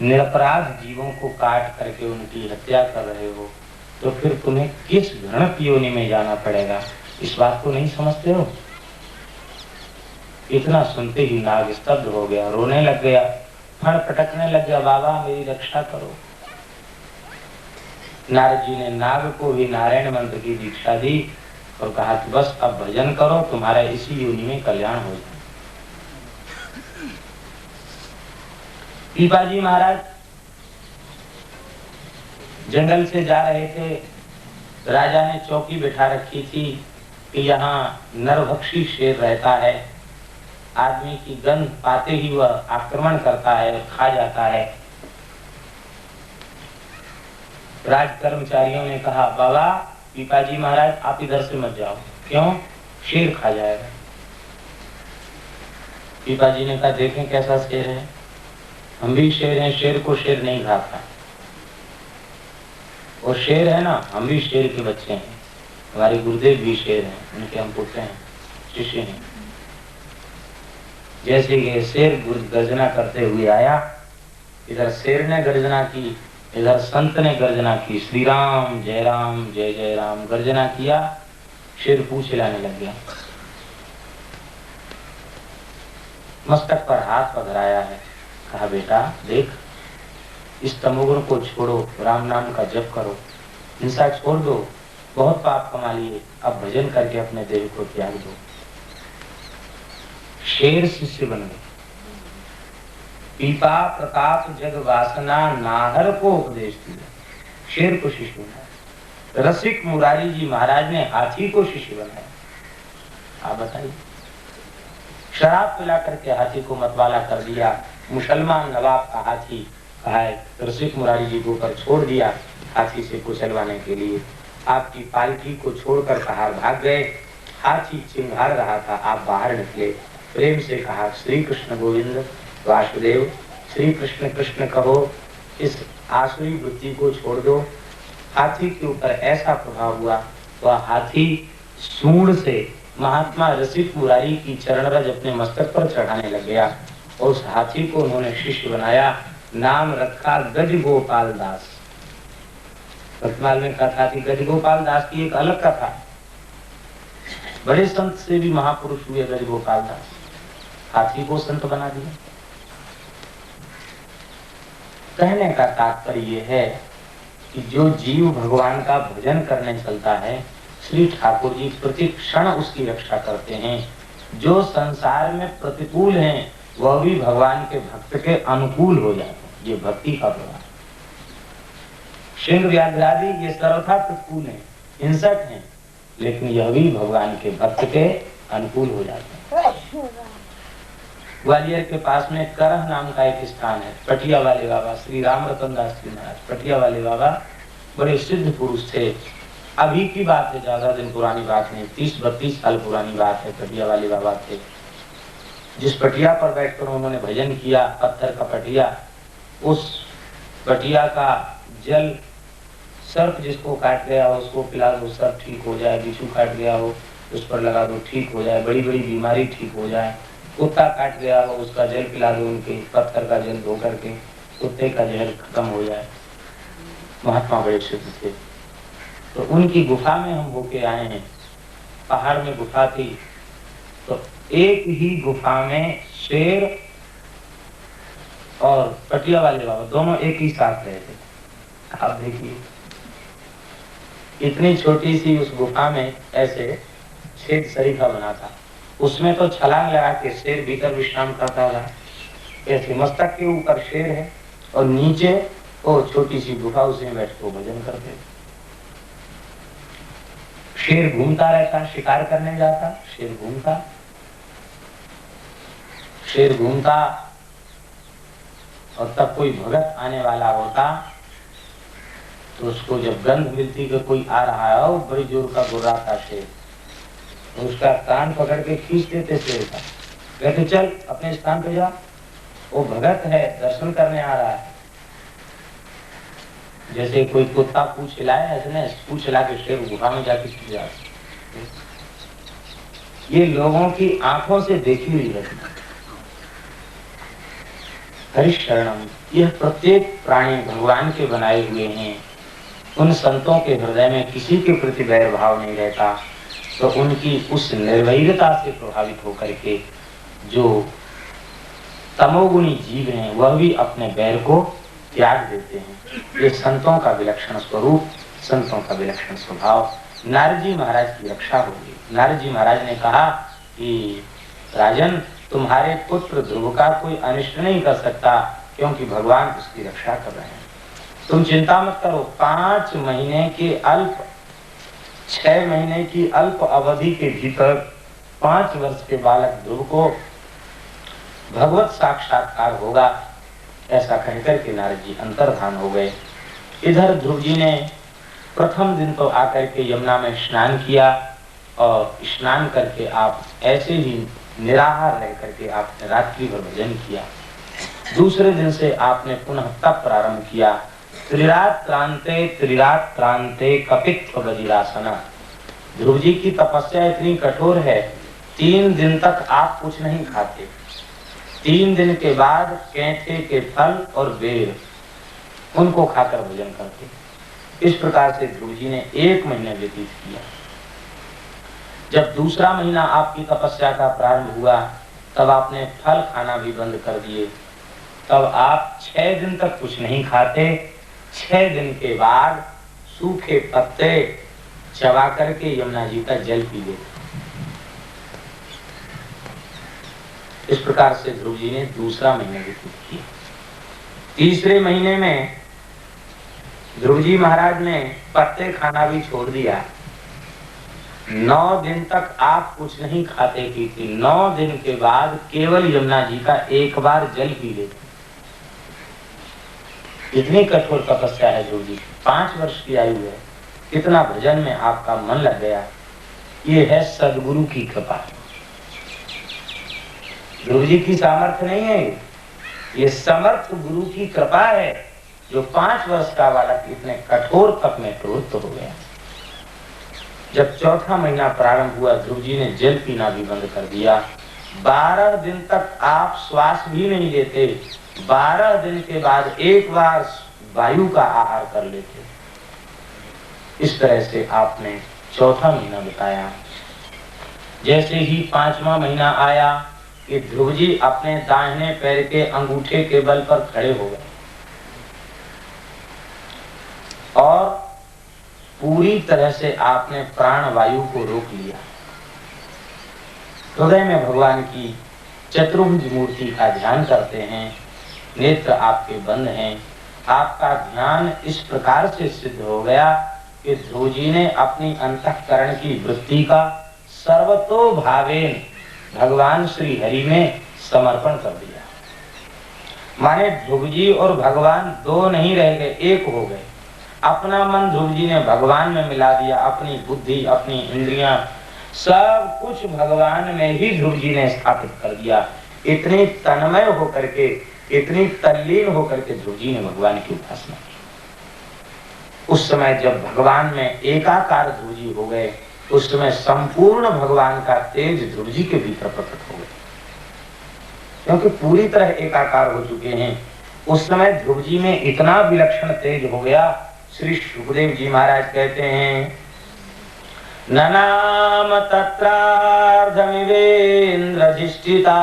निरपराध जीवों को काट करके उनकी हत्या कर रहे हो, तो फिर तुम्हें किस घृणित योनि में जाना पड़ेगा, इस बात को नहीं समझते हो? इतना सुनते ही नाग स्तब्ध हो गया, रोने लग गया, फण पटकने लग गया, बाबा मेरी रक्षा करो। नारद जी ने नाग को भी नारायण मंत्र की दीक्षा दी और कहा कि बस अब भजन करो, तुम्हारा इसी योनि में कल्याण हो जाए। पीपाजी महाराज जंगल से जा रहे थे, राजा ने चौकी बिठा रखी थी कि यहाँ नरभक्षी शेर रहता है, आदमी की गंध पाते ही वह आक्रमण करता है और खा जाता है। राज कर्मचारियों ने कहा, बाबा पीपाजी महाराज आप इधर से मत जाओ। क्यों? शेर खा जाएगा। पीपाजी ने कहा, देखें कैसा शेर है, हम भी शेर हैं, शेर को शेर नहीं खाता। और शेर है ना, हम भी शेर के बच्चे हैं, हमारे गुरुदेव भी शेर हैं, उनके हम पुत्र हैं, शिष्य हैं। जैसे ये शेर गर्जना करते हुए आया, इधर शेर ने गर्जना की, इधर संत ने गर्जना की, श्री राम जय जय राम गर्जना किया। शेर पूंछ हिलाने लग गया, मस्तक पर हाथ पधराया है, कहा बेटा देख, इस तमोगुण को छोड़ो, राम नाम का जप करो, हिंसा छोड़ दो, बहुत पाप कमा लिए, अब भजन करके अपने देह को त्याग दो। शेर शिष्य बन गए। पीपा प्रताप जग वासना नाहर को उपदेश दिया, शेर को शिष्य बनाया। रसिक मुरारी जी महाराज ने हाथी को शिष्य बनाया। आप बताइए, शराब पिला करके हाथी को मतवाला कर दिया, मुसलमान नवाब का हाथी कहा है, रसिक मुरारी जी को ऊपर छोड़ दिया हाथी से कुचलवाने के लिए। आपकी पालकी को छोड़कर बाहर भाग गए, हाथी चिंगार रहा था, आप बाहर निकले, प्रेम से कहा, श्री कृष्ण गोविंद वासुदेव, श्री कृष्ण कृष्ण कहो, इस आसुरी वृत्ति को छोड़ दो। हाथी के ऊपर ऐसा प्रभाव हुआ, वह हाथी सूंड से महात्मा रसिक मुरारी की चरण रज अपने मस्तक पर चढ़ाने लग गया और उस हाथी को उन्होंने शिष्य बनाया, नाम रखा गज गोपाल दास। वर्तमान में कथा थी गज गोपाल दास की एक अलग कथा, बड़े संत से भी महापुरुष हुए गज गोपाल दास, हाथी को संत बना दिया। कहने का तात्पर्य यह है कि जो जीव भगवान का भजन करने चलता है, श्री ठाकुर जी प्रति क्षण उसकी रक्षा करते हैं। जो संसार में प्रतिकूल हैं, वह भी भगवान के भक्त के अनुकूल हो जाते हैं। ये भक्ति का प्रभाव। सिंह व्याघ्रादि ये सर्वथा प्रतिकूल हैं, हिंसक हैं, लेकिन यह भी भगवान के भक्त के अनुकूल हो जाते हैं। ग्वालियर के पास में करह नाम का एक स्थान है, पटिया वाले बाबा श्री राम रतन दास जी महाराज, पटिया वाले बाबा बड़े सिद्ध पुरुष थे। अभी की बात है, ज्यादा दिन पुरानी बात नहीं, 30-32 साल पुरानी बात है। पटिया वाले बाबा थे, जिस पटिया पर बैठकर उन्होंने भजन किया, पत्थर का पटिया, उस पटिया का जल सर्प जिसको काट गया हो उसको पिला दो, सर्प ठीक हो जाए, बिच्छू काट गया हो उस पर लगा दो, ठीक हो जाए, बड़ी बड़ी बीमारी ठीक हो जाए। कुत्ता काट गया हो उसका जल पिला दो, उनके पत्थर का जल धो करके कुत्ते का जहर खत्म हो जाए। महात्मा बड़े सिद्ध थे। तो उनकी गुफा में हम होके आए हैं, पहाड़ में गुफा थी, तो एक ही गुफा में शेर और पटिया वाले बाबा दोनों एक ही साथ रहे थे। आप देखिए, इतनी छोटी सी उस गुफा में ऐसे छेद शरीफा बना था, उसमें तो छलांग लगा के शेर भीतर विश्राम करता रहा। ऐसे मस्तक के ऊपर शेर है और नीचे वो छोटी सी गुफा, उसमें बैठ के भजन करते। शेर घूमता रहता, शिकार करने जाता, शेर घूमता, शेर घूमता, और तब कोई भगत आने वाला होता तो उसको जब गंध मिलती कि कोई आ रहा है, बड़ी जोर का गुर्राता शेर, तो उसका कान पकड़ के खींच देते शेर का, कहते चल अपने स्थान पे जा, वो भगत है, दर्शन करने आ रहा है। जैसे कोई कुत्ता पूंछ हिलाए, ऐसे पूंछ हिला के शेर गुफा में जाके छुप जाता। ये लोगों की आंखों से देखी हुई घटना। हरिशरणम, यह प्रत्येक प्राणी भगवान के बनाए हुए हैं। उन संतों के हृदय में किसी के प्रति वैर भाव नहीं रहता, तो उनकी उस निर्वैरता से प्रभावित होकर के जो तमोगुणी जीव हैं वह भी अपने बैर को त्याग देते हैं। ये संतों का विलक्षण स्वरूप, संतों का विलक्षण स्वभाव। नारद जी महाराज की रक्षा होगी। नारद जी महाराज ने कहा कि राजन, तुम्हारे पुत्र ध्रुव का कोई अनिष्ट नहीं कर सकता, क्योंकि भगवान उसकी रक्षा कर रहे हैं। तुम चिंता मत करो। 5 महीने के अल्प 6 महीने की अल्प अवधि के भीतर 5 वर्ष के बालक ध्रुव को भगवत साक्षात्कार होगा। ऐसा कहकर के नारद जी अंतर्धान हो गए। इधर ध्रुव जी ने प्रथम दिन तो आकर के यमुना में स्नान किया, और स्नान करके आप ऐसे ही निराहार रह करके आपने रात्रि भर भजन किया। दूसरे दिन से आपने पुनः तप प्रारंभ किया। त्रिरात क्रांते कपित्व बजिरासना। ध्रुव जी की तपस्या इतनी कठोर है, 3 दिन तक आप कुछ नहीं खाते। 3 दिन के बाद कैंथे के फल और बेर उनको खाकर भोजन करते। इस प्रकार से ध्रुव जी ने 1 महीना व्यतीत किया। जब दूसरा महीना आपकी तपस्या का प्रारंभ हुआ, तब आपने फल खाना भी बंद कर दिए। तब आप 6 दिन तक कुछ नहीं खाते। 6 दिन के बाद सूखे पत्ते चबा करके यमुना जी का जल पी लेते। इस प्रकार से ध्रुव जी ने दूसरा महीना व्यतीत किया। तीसरे महीने में ध्रुव जी महाराज ने पत्ते खाना भी छोड़ दिया। 9 दिन तक आप कुछ नहीं खाते पीते। 9 दिन के बाद केवल यमुना जी का एक बार जल पी लेते। इतनी कठोर तपस्या है ध्रुव जी। 5 वर्ष की आयु है, इतना भजन में आपका मन लग गया। ये है सदगुरु की कृपा। ध्रुव जी की सामर्थ्य नहीं है, ये समर्थ गुरु की कृपा है, जो 5 वर्ष का बालक इतने कठोर तप में प्रवृत्त हो गया। जब चौथा महीना प्रारंभ हुआ, ध्रुव जी ने जल पीना भी बंद कर दिया। 12 दिन तक आप श्वास भी नहीं लेते। 12 दिन के बाद एक बार वायु का आहार कर लेते। इस तरह से आपने चौथा महीना बिताया। जैसे ही 5वां महीना आया कि ध्रुव जी अपने दाहिने पैर के अंगूठे के बल पर खड़े हो गए और पूरी तरह से आपने प्राण वायु को रोक लिया। हृदय में भगवान की चतुर्भुज मूर्ति का ध्यान करते हैं। नेत्र आपके बंद हैं। आपका ध्यान इस प्रकार से सिद्ध हो गया कि ध्रुव जी ने अपनी अंतःकरण की वृत्ति का सर्वतो भावेन भगवान श्री हरि में समर्पण कर दिया। माने ध्रुव जी और भगवान 2 नहीं रह गए, 1 हो गए। अपना मन ध्रुव जी ने भगवान में मिला दिया। अपनी बुद्धि, अपनी इंद्रियां, सब कुछ भगवान में ही ध्रुव जी ने स्थापित कर दिया। इतनी तन्मय होकर के, इतनी तल्लीन होकर के ध्रुव जी ने भगवान की उपासना की। उस समय जब भगवान में एकाकार ध्रुव जी हो गए, उस समय संपूर्ण भगवान का तेज ध्रुव जी के भीतर प्रकट हो गया, क्योंकि पूरी तरह एकाकार हो चुके हैं। उस समय ध्रुव जी में इतना विलक्षण तेज हो गया। श्री सुखदेव जी महाराज कहते हैं, ननाम तत्रार्धमिवेन्द्रधिष्ठिता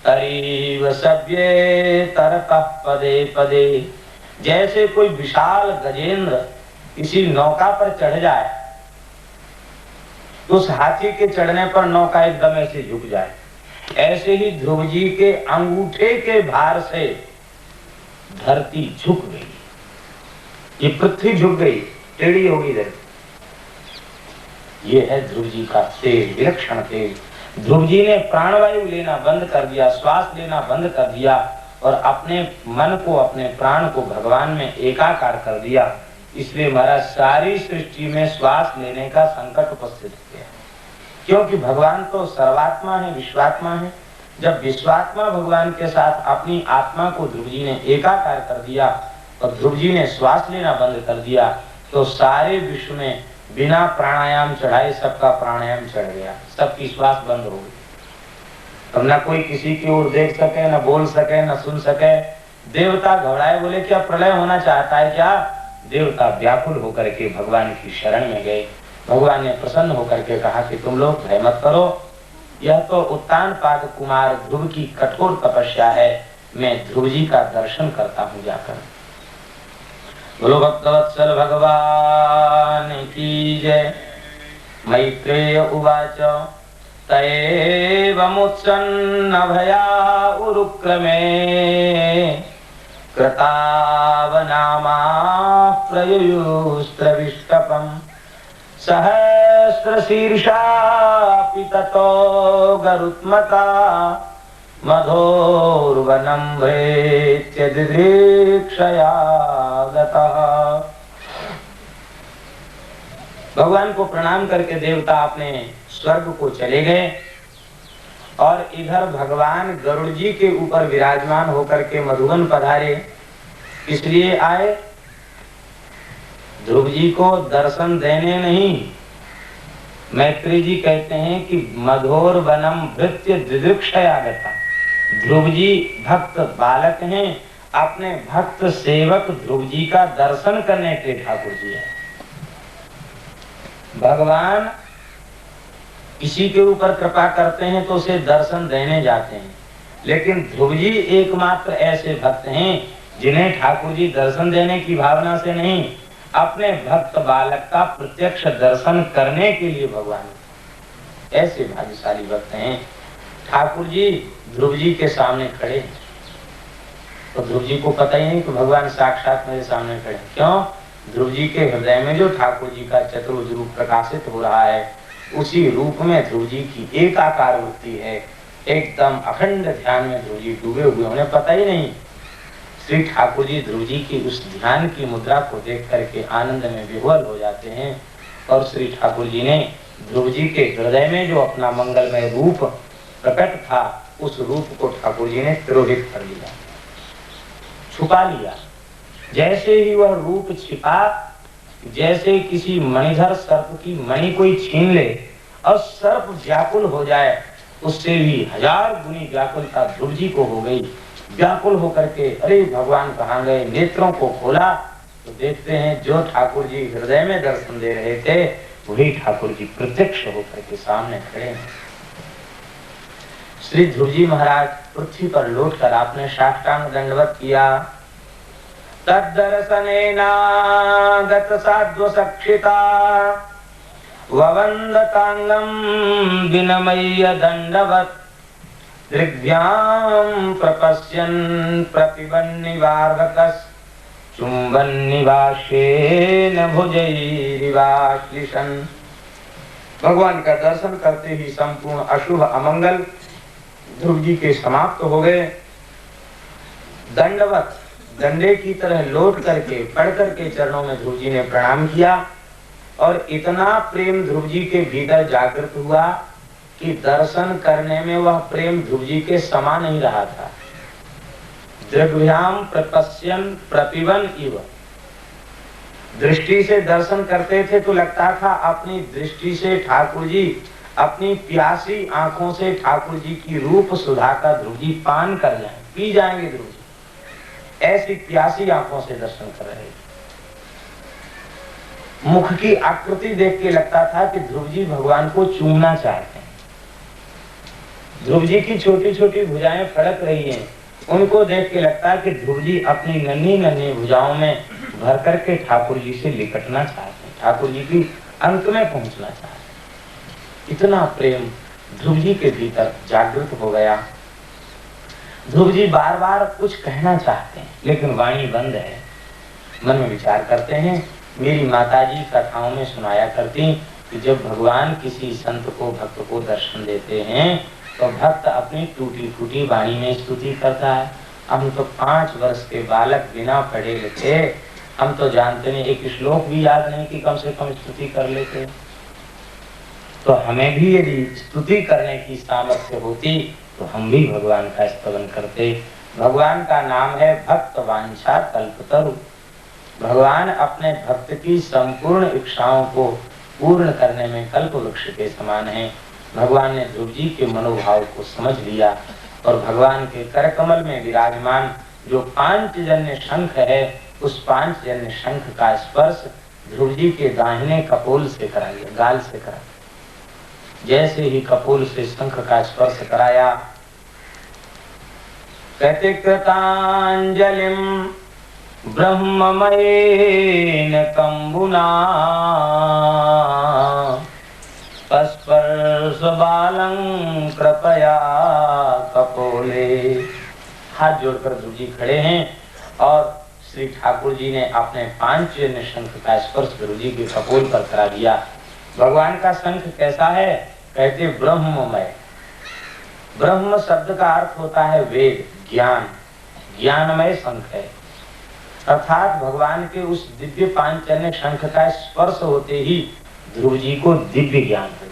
तरीव सभ्ये तरकः पदे पदे। जैसे कोई विशाल गजेंद्र किसी नौका पर चढ़ जाए, उस हाथी के चढ़ने पर नौका एकदम ऐसे झुक जाए, ऐसे ही ध्रुव जी के अंगूठे के भार से धरती झुक गई। ये पृथ्वी झुक गई, टेढ़ी हो गई धरती। ये है ध्रुव जी का तेज, विलक्षण तेज। ध्रुव जी ने प्राणवायु लेना बंद कर दिया, श्वास लेना बंद कर दिया और अपने मन को, अपने प्राण को भगवान में एकाकार कर दिया। इसलिए महाराज सारी सृष्टि में श्वास लेने का संकट उपस्थित हो गया, क्योंकि भगवान तो सर्वात्मा है, विश्वात्मा है। जब विश्वात्मा भगवान के साथ अपनी आत्मा को ध्रुव जी ने एकाकार कर दिया और ध्रुव जी ने श्वास लेना बंद कर दिया, तो सारे विश्व में बिना प्राणायाम चढ़ाए सबका प्राणायाम चढ़ गया, सबकी श्वास बंद हो गई। अब न कोई किसी की ओर देख सके, न बोल सके, न सुन सके। देवता घबराए, बोले क्या प्रलय होना चाहता है क्या? देवता व्याकुल होकर के भगवान की शरण में गए। भगवान ने प्रसन्न होकर के कहा कि तुम लोग भय मत करो, यह तो उत्तानपाद कुमार ध्रुव की कठोर तपस्या है, मैं ध्रुव जी का दर्शन करता हूँ जाकर। बोलो भक्तवत्सल भगवान की जय। मैत्रेय उवाच तयेवमुत्सन्न भया उरुक्रमे कृतावनामा प्रयुयुस्त्रविष्टपम् सहस्रशीर्षापि ततो गरुत्मता मधोर्वनं भृत्य दिदृक्षया गतः। भगवान को प्रणाम करके देवता अपने स्वर्ग को चले गए और इधर भगवान गरुड़ जी के ऊपर विराजमान होकर के मधुवन पधारे। इसलिए आए ध्रुव जी को दर्शन देने नहीं। मैत्री जी कहते हैं कि मधोर वनम भृत्य दिदृक्षयागता। ध्रुव जी भक्त बालक हैं, अपने भक्त सेवक ध्रुव जी का दर्शन करने के ठाकुर जी हैं। भगवान किसी के ऊपर कृपा करते हैं तो उसे दर्शन देने जाते हैं, लेकिन ध्रुव जी एकमात्र ऐसे भक्त हैं जिन्हें ठाकुर जी दर्शन देने की भावना से नहीं, अपने भक्त बालक का प्रत्यक्ष दर्शन करने के लिए भगवान ऐसे भाग्यशाली भक्त हैं। ठाकुर जी ध्रुव जी के सामने खड़े तो ध्रुव जी को पता ही नहीं कि भगवान साक्षात मेरे सामने खड़े। क्यों? ध्रुव जी के हृदय में जो ठाकुर जी का चतुर्भुज रूप प्रकाशित हो रहा है, उसी रूप में ध्रुव जी की एकाकार वृत्ति है। एकदम अखंड ध्यान में ध्रुव जी डूबे हुए, उन्हें पता ही नहीं। श्री ठाकुर जी ध्रुव जी की उस ध्यान की मुद्रा को देख करके आनंद में विह्वल हो जाते हैं और श्री ठाकुर जी ने ध्रुव जी के हृदय में जो अपना मंगलमय रूप प्रकट था, उस रूप को ठाकुर जी ने तिरोहित कर लिया, छुपा लिया। जैसे ही वह रूप छिपा, जैसे किसी मणिधर सर्प की मणि कोई छीन ले और सर्प व्याकुल हो जाए, उससे भी 1000 गुनी व्याकुलता ध्रुव जी को हो गई। व्याकुल होकर के अरे भगवान कहाँ गए? नेत्रों को खोला तो देखते हैं जो ठाकुर जी हृदय में दर्शन दे रहे थे, वही ठाकुर जी प्रत्यक्ष होकर के सामने खड़े हैं। श्री ध्रुव जी महाराज पृथ्वी पर लौटकर आपने साष्टांग दंडवत किया। तद्दर्शनेनागत साध्वसक्षिता ववन्दतांगं विनमय्य दंडवत् दृग्भ्यां प्रपश्यन् प्रतिबन्निवार्वकस् चुम्बन्निवाशेन भुजैरिवाश्लिषन्। भगवान का दर्शन करते ही संपूर्ण अशुभ अमंगल ध्रुव जी के समाप्त हो गए। दंडवत डंडे की तरह लौट करके पड़ करके चरणों में ध्रुव जी ने प्रणाम किया और इतना प्रेम ध्रुव जी के भीतर जागृत हुआ कि दर्शन करने में वह प्रेम ध्रुव जी के समा नहीं रहा था। दृग्भ्याम प्रपश्यन् प्रतिबन इव, दृष्टि से दर्शन करते थे तो लगता था अपनी दृष्टि से ठाकुर जी, अपनी प्यासी आंखों से ठाकुर जी की रूप सुधा का ध्रुव जी पान कर जाएं, पी जाएंगे ध्रुव जी। ऐसी प्यासी आंखों से दर्शन कर रहे थे। मुख की आकृति देख के लगता था कि ध्रुव जी भगवान को चूमना चाहते हैं। ध्रुव जी की छोटी छोटी भुजाएं फड़क रही हैं, उनको देख के लगता है कि ध्रुव जी अपनी नन्ही नन्ही भुजाओं में भर करके ठाकुर जी से लिपटना चाहते हैं, ठाकुर जी की अंत में पहुंचना चाहते हैं। इतना प्रेम ध्रुव जी के भीतर जागृत हो गया। ध्रुव जी बार बार कुछ कहना चाहते हैं लेकिन वाणी बंद है। मन में विचार करते हैं, मेरी माताजी कथाओं में सुनाया करती कि जब भगवान किसी संत को, भक्त को दर्शन देते हैं तो भक्त अपनी टूटी फूटी वाणी में स्तुति करता है। हम तो 5 वर्ष के बालक बिना पढ़े लिखे, हम तो जानते नहीं, एक श्लोक भी याद नहीं कि कम से कम स्तुति कर लेते। तो हमें भी यदि स्तुति करने की सामर्थ्य होती तो हम भी भगवान का स्तवन करते। भगवान का नाम है भक्त वांछा कल्पतरु। भगवान अपने भक्त की संपूर्ण इच्छाओं को पूर्ण करने में कल्प वृक्ष के समान है। भगवान ने ध्रुव जी के मनोभाव को समझ लिया और भगवान के कर कमल में विराजमान जो पांचजन्य शंख है, उस पांचजन्य शंख का स्पर्श ध्रुव जी के दाहिने कपोल से करा लिया, गाल से करा लिया। जैसे ही कपोल से शंख का स्पर्श कराया, कहते कृतांजलिम ब्रह्ममयेन कंबुना स्पर्श बालं कृपया कपोले। हाथ जोड़कर ध्रुव जी खड़े हैं और श्री ठाकुर जी ने अपने पांचजन्य शंख का स्पर्श ध्रुव जी के कपोल पर करा दिया। भगवान का शंख कैसा है? कहते ब्रह्ममय। ब्रह्म शब्द का अर्थ होता है वेद, ज्ञान, ज्ञानमय शंख है। अर्थात भगवान के उस दिव्य पांचजन्य शंख का स्पर्श होते ही ध्रुव जी को दिव्य ज्ञान हो गया।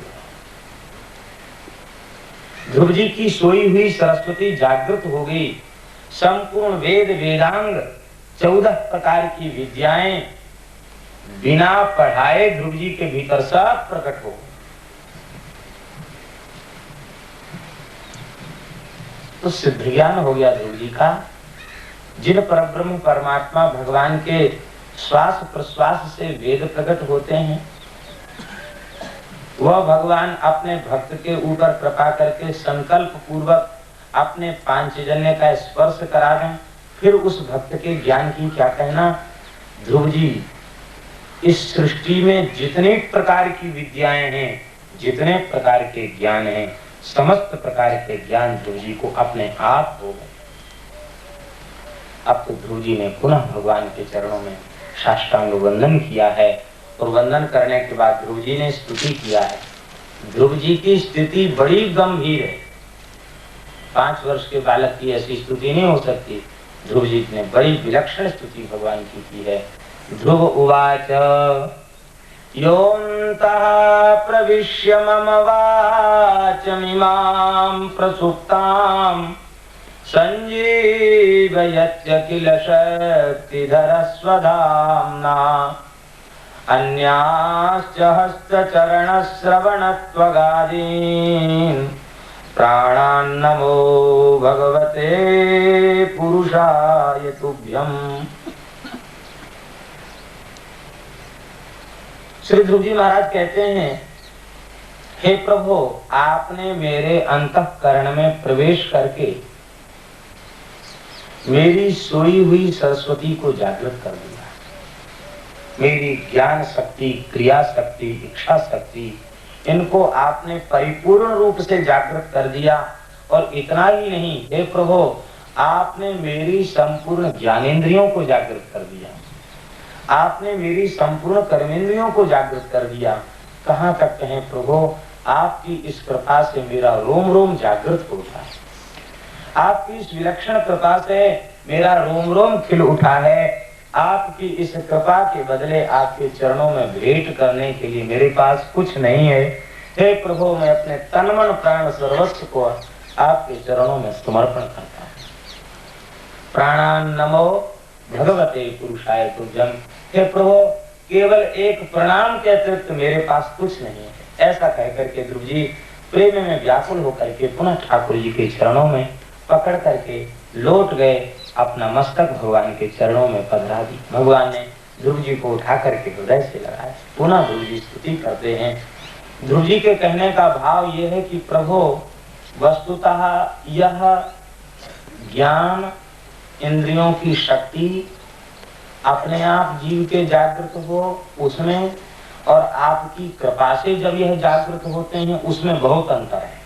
ध्रुव जी की सोई हुई सरस्वती जागृत हो गई। संपूर्ण वेद वेदांग 14 प्रकार की विद्याएं बिना पढ़ाए ध्रुव जी के भीतर सब प्रकट हो गई। तो सिद्ध ज्ञान हो गया ध्रुव जी का। जिन परब्रह्म परमात्मा भगवान के श्वास प्रश्वास से वेद प्रकट होते हैं, वह भगवान अपने भक्त के ऊपर कृपा करके संकल्प पूर्वक अपने पांचजन्य का स्पर्श करा दें, फिर उस भक्त के ज्ञान की क्या कहना। ध्रुव जी, इस सृष्टि में जितने प्रकार की विद्याएं हैं, जितने प्रकार के ज्ञान हैं, समस्त प्रकार के ज्ञान ध्रुव जी को अपने आप हो गए। अब तो ध्रुव जी ने पुनः भगवान के चरणों में साष्टांग वंदन किया है और वंदन करने के बाद ध्रुव जी ने स्तुति किया है। ध्रुव जी की स्थिति बड़ी गंभीर है। 5 वर्ष के बालक की ऐसी स्तुति नहीं हो सकती। ध्रुव जी ने बड़ी विलक्षण स्तुति भगवान की है। ध्रुव उवाच योऽन्तः प्रविश्य मम वाचमिमां प्रसुप्तां संजीवयत्य किल शक्तिधरस्वधाम्ना अन्याश्च हस्तचरणश्रवणत्वगादीन् प्राणान्नमो भगवते पुरुषाय तुभ्यम्। श्री ध्रुव जी महाराज कहते हैं, हे प्रभु, आपने मेरे अंतःकरण में प्रवेश करके मेरी सोई हुई सरस्वती को जागृत कर दिया। मेरी ज्ञान शक्ति, क्रिया शक्ति, इच्छा शक्ति, इनको आपने परिपूर्ण रूप से जागृत कर दिया। और इतना ही नहीं, हे प्रभु, आपने मेरी संपूर्ण ज्ञानेंद्रियों को जागृत कर दिया। आपने मेरी संपूर्ण कर्मेंद्रियों को जागृत कर दिया। कहाँ तक कहें प्रभु, आपकी इस कृपा से मेरा रोम रोम जागृत होता है। आपकी इस विलक्षण कृपा से मेरा रोम रोम खिल उठा है। आपकी इस कृपा के बदले आपके चरणों में भेंट करने के लिए मेरे पास कुछ नहीं है। हे प्रभु, मैं अपने तन मन प्राण सर्वस्व को आपके चरणों में समर्पण करता हूँ। प्राणान्नमो भगवते पुरुषाय तुभ्यम्। हे प्रभु, केवल एक प्रणाम के अतिरिक्त मेरे पास कुछ नहीं है। ऐसा कहकर के ध्रुव जी प्रेम में व्याकुल होकर के पुनः ठाकुर जी के चरणों में पकड़ करके लौट गए। अपना मस्तक भगवान के चरणों में पधरा दी। भगवान ने ध्रुव जी को उठा करके हृदय से लगाया। पुनः ध्रुव जी स्तुति करते हैं। ध्रुव जी के कहने का भाव यह है कि प्रभु, वस्तुतः यह ज्ञान इंद्रियों की शक्ति अपने आप जीव के जागृत हो उसमें, और आपकी कृपा से जब यह जागृत होते हैं उसमें बहुत अंतर है।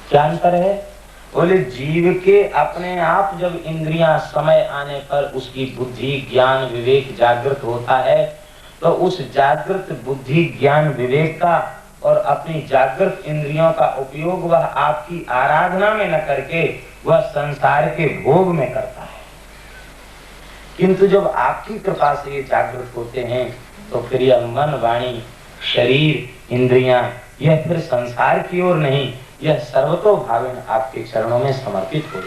क्या अंतर है? बोले, जीव के अपने आप जब इंद्रियां समय आने पर उसकी बुद्धि ज्ञान विवेक जागृत होता है, तो उस जागृत बुद्धि ज्ञान विवेक का और अपनी जागृत इंद्रियों का उपयोग वह आपकी आराधना में न करके वह संसार के भोग में करता है। किंतु जब आपकी कृपा से ये जागृत होते हैं तो फिर यह मन वाणी शरीर इंद्रियां यह फिर संसार की ओर नहीं, यह सर्वतोभावेन आपके चरणों में समर्पित हो।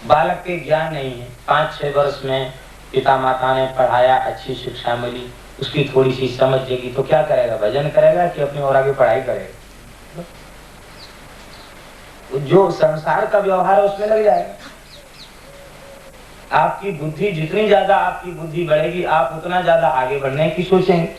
बालक के ज्ञान नहीं है। 5-6 वर्ष में पिता माता ने पढ़ाया, अच्छी शिक्षा मिली, उसकी थोड़ी सी समझ जाएगी तो क्या करेगा, भजन करेगा कि अपनी और आगे पढ़ाई करेगा? जो संसार का व्यवहार है उसमें लग जाएगा। आपकी बुद्धि जितनी ज्यादा आपकी बुद्धि बढ़ेगी, आप उतना ज्यादा आगे बढ़ने की सोचेंगे।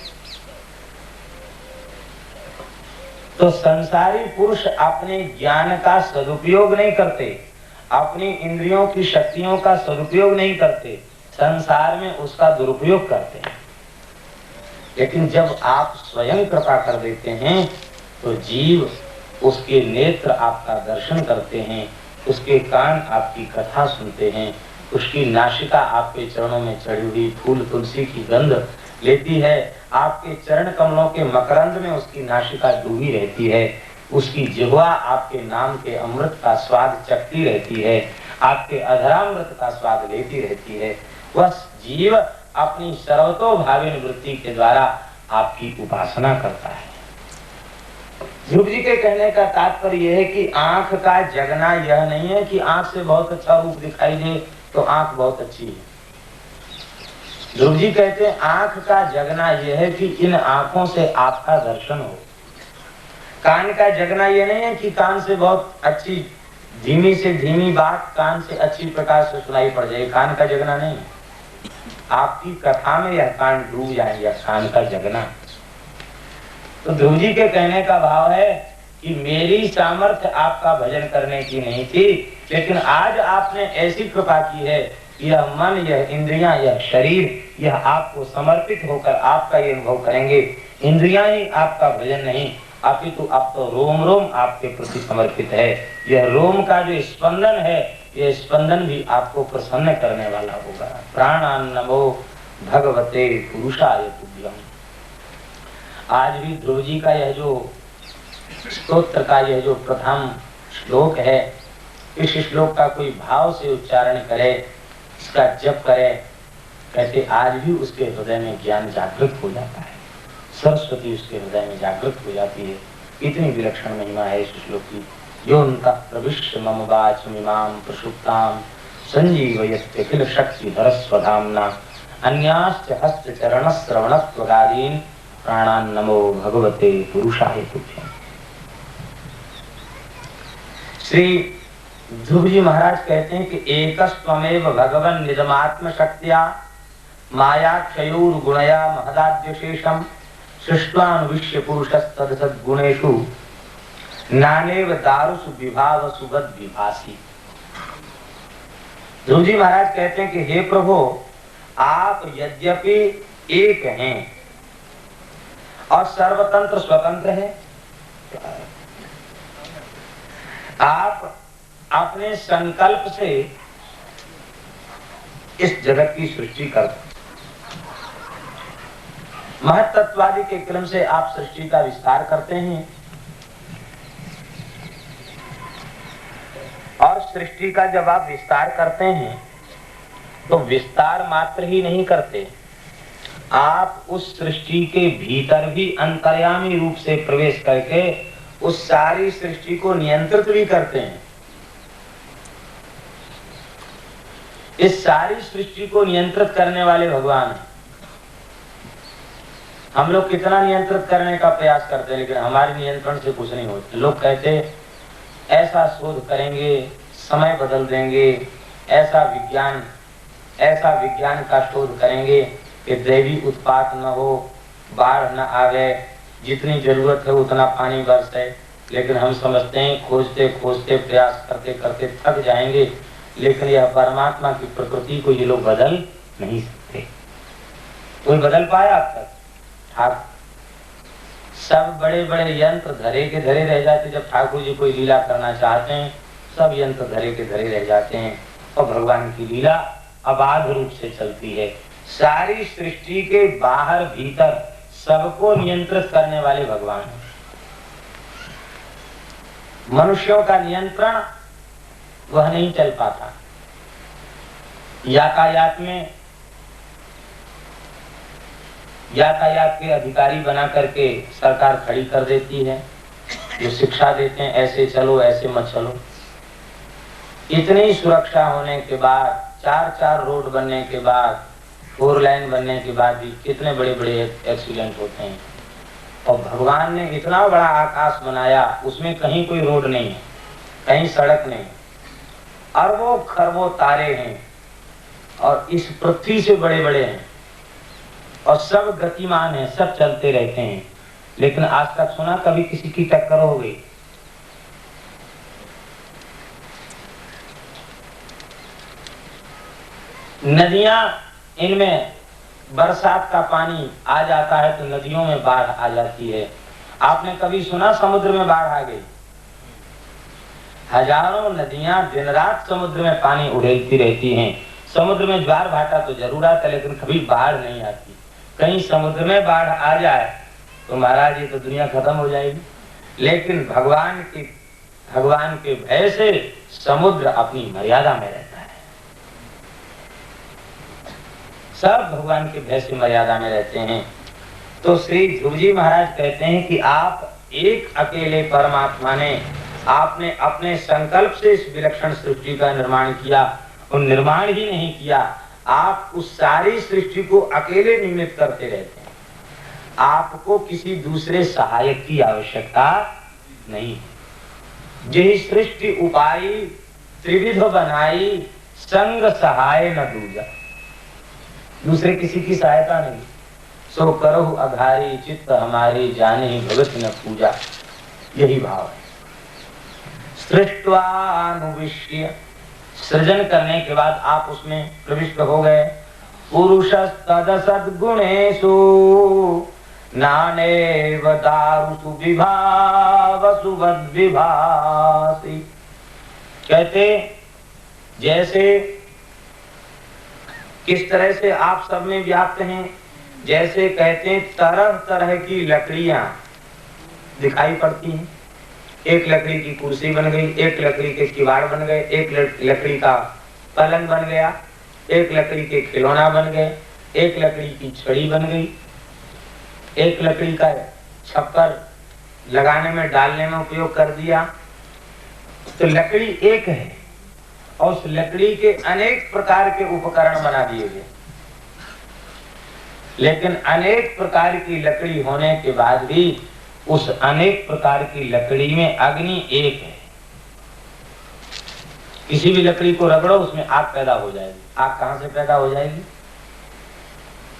तो संसारी पुरुष अपने ज्ञान का सदुपयोग नहीं करते, अपनी इंद्रियों की शक्तियों का सदुपयोग नहीं करते, संसार में उसका दुरुपयोग करते हैं। लेकिन जब आप स्वयं कृपा कर देते हैं तो जीव, उसके नेत्र आपका दर्शन करते हैं, उसके कान आपकी कथा सुनते हैं, उसकी नासिका आपके चरणों में चढ़ी हुई फूल तुलसी की गंध लेती है, आपके चरण कमलों के मकरंद में उसकी नासिका डूबी रहती है, उसकी जिह्वा आपके नाम के अमृत का स्वाद चखती रहती है, आपके अधरामृत का स्वाद लेती रहती है। वह जीव अपनी सर्वतोभाविन वृत्ति के द्वारा आपकी उपासना करता है। ध्रुव जी के कहने का तात्पर्य यह है कि आंख का जगना यह नहीं है कि आंख से बहुत अच्छा रूप दिखाई दे तो आंख बहुत अच्छी है। ध्रुव जी कहते हैं आंख का जगना यह है कि इन आंखों से आपका दर्शन हो। कान का जगना यह नहीं है कि कान से बहुत अच्छी धीमी से धीमी बात कान से अच्छी प्रकार से सुनाई पड़ जाए, कान का जगना नहीं। आपकी कथा में यह कान डूब जाए, यह कान का जगना। तो ध्रुव जी के कहने का भाव है कि मेरी सामर्थ्य आपका भजन करने की नहीं थी, लेकिन आज आपने ऐसी कृपा की है, यह मन, यह इंद्रियां, यह शरीर, यह आपको समर्पित होकर आपका ये अनुभव करेंगे। इंद्रियां ही आपका भजन नहीं, अपितु आप तो रोम रोम आपके प्रति समर्पित है। यह रोम का जो स्पंदन है, यह स्पंदन भी आपको प्रसन्न करने वाला होगा। प्राणान्नमो भगवते पुरुषाय तुभ्यम्। आज भी ध्रुव जी का यह जो स्तोत्र का यह जो प्रथम श्लोक है, इस श्लोक का कोई भाव से उच्चारण करे, इसका जप करे, कहते आज भी उसके हृदय में ज्ञान जागृत हो जाता है, सरस्वती उसके हृदय में जागृत हो जाती है। इतनी विलक्षण महिमा है इस श्लोक की। यो उनका प्रविश्य मम वाचमिमां प्रसुप्तां संजीवयत्य अखिल शक्ति धरस्वधाम्ना अन्याश्च हस्त चरण श्रवणत्वगादीन् प्राणान्नमो भगवते पुरुषाय तुभ्यम्। श्री ध्रुव जी महाराज कहते हैं कि एकस्त्वमेव भगवन् निजमात्म शक्त्या माया क्षयोर गुणया महदाद्यशेषम् सृष्ट्वानुविश्य पुरुषस्तदसद्गुणेषु नानेव दारुषु विभाव सुगत विभासी। ध्रुव जी महाराज कहते हैं कि हे प्रभु, आप यद्यपि एक हैं और सर्वतंत्र स्वतंत्र हैं, आप अपने संकल्प से इस जगत की सृष्टि करते, महत्त्ववादी के क्रम से आप सृष्टि का विस्तार करते हैं और सृष्टि का जब आप विस्तार करते हैं तो विस्तार मात्र ही नहीं करते, आप उस सृष्टि के भीतर भी अंतर्यामी रूप से प्रवेश करके उस सारी सृष्टि को नियंत्रित भी करते हैं। इस सारी सृष्टि को नियंत्रित करने वाले भगवान हैं। हम लोग कितना नियंत्रित करने का प्रयास करते हैं, लेकिन हमारे नियंत्रण से कुछ नहीं होता। लोग कहते ऐसा शोध करेंगे, समय बदल देंगे, ऐसा विज्ञान का शोध करेंगे कि दैवी उत्पात न हो, बाढ़ न आवे, जितनी जरूरत है उतना पानी बरसे। लेकिन हम समझते हैं खोजते खोजते प्रयास करते करते थक जाएंगे, लेकिन यह परमात्मा की प्रकृति को ये लोग बदल नहीं सकते। कोई बदल पाया अब तक? सब बड़े बड़े यंत्र धरे के धरे रह जाते। जब ठाकुर जी कोई लीला करना चाहते हैं, सब यंत्र धरे के धरे रह जाते हैं और भगवान की लीला अबाध रूप से चलती है। सारी सृष्टि के बाहर भीतर सबको नियंत्रित करने वाले भगवान हैं। मनुष्यों का नियंत्रण वह नहीं चल पाता। यातायात के अधिकारी बना करके सरकार खड़ी कर देती है, जो शिक्षा देते हैं ऐसे चलो ऐसे मत चलो। इतनी सुरक्षा होने के बाद, 4-4 रोड बनने के बाद 4 लाइन बनने के बाद भी कितने बड़े बड़े एक्सीडेंट होते हैं। और भगवान ने इतना बड़ा आकाश बनाया, उसमें कहीं कोई रोड नहीं है, कहीं सड़क नहीं, अरबों खरबों तारे हैं और इस पृथ्वी से बड़े बड़े हैं और सब गतिमान हैं, सब चलते रहते हैं। लेकिन आज तक सुना कभी किसी की टक्कर हो गई? नदियां, इनमें बरसात का पानी आ जाता है तो नदियों में बाढ़ आ जाती है। आपने कभी सुना समुद्र में बाढ़ आ गई? हजारों नदियां दिन रात समुद्र में पानी उड़ेलती रहती हैं। समुद्र में ज्वार भाटा तो जरूर आता है, लेकिन कभी बाढ़ नहीं आती। कहीं समुद्र में बाढ़ आ जाए तो महाराज ये तो दुनिया खत्म हो जाएगी। लेकिन भगवान के भय से समुद्र अपनी मर्यादा में रहता है। सब भगवान के भय से मर्यादा में रहते हैं। तो श्री ध्रुव जी महाराज कहते हैं कि आप एक अकेले परमात्मा ने, आपने अपने संकल्प से इस विलक्षण सृष्टि का निर्माण किया और निर्माण ही नहीं किया, आप उस सारी सृष्टि को अकेले निमित्त करते रहते हैं। आपको किसी दूसरे सहायक की आवश्यकता नहीं। यही सृष्टि उपाई त्रिविध बनाई, संग सहाय न दूजा। दूसरे किसी की सहायता नहीं। सो करहु अघारी चित्त हमारी, जाने ही भगत न पूजा। यही भाव है। सृष्टवानुविश्य, सृजन करने के बाद आप उसमें प्रविष्ट हो गए। पुरुषस्तद सद्गुणेषु नानेव दारुषु विभावसु वद्विभासि। कहते जैसे किस तरह से आप सब में व्याप्त हैं, जैसे कहते हैं तरह तरह की लकड़ियां दिखाई पड़ती हैं। एक लकड़ी की कुर्सी बन गई, एक लकड़ी के किवाड़ बन गए, एक लकड़ी का पलंग बन गया, एक लकड़ी के खिलौना बन गए, एक लकड़ी की छड़ी बन गई, एक लकड़ी का छप्पर लगाने में डालने में उपयोग कर दिया। तो लकड़ी एक है और उस लकड़ी के अनेक प्रकार के उपकरण बना दिए गए। लेकिन अनेक प्रकार की लकड़ी होने के बाद भी उस अनेक प्रकार की लकड़ी में अग्नि एक है। किसी भी लकड़ी को रगड़ो, उसमें आग पैदा हो जाएगी। आग कहां से पैदा हो जाएगी?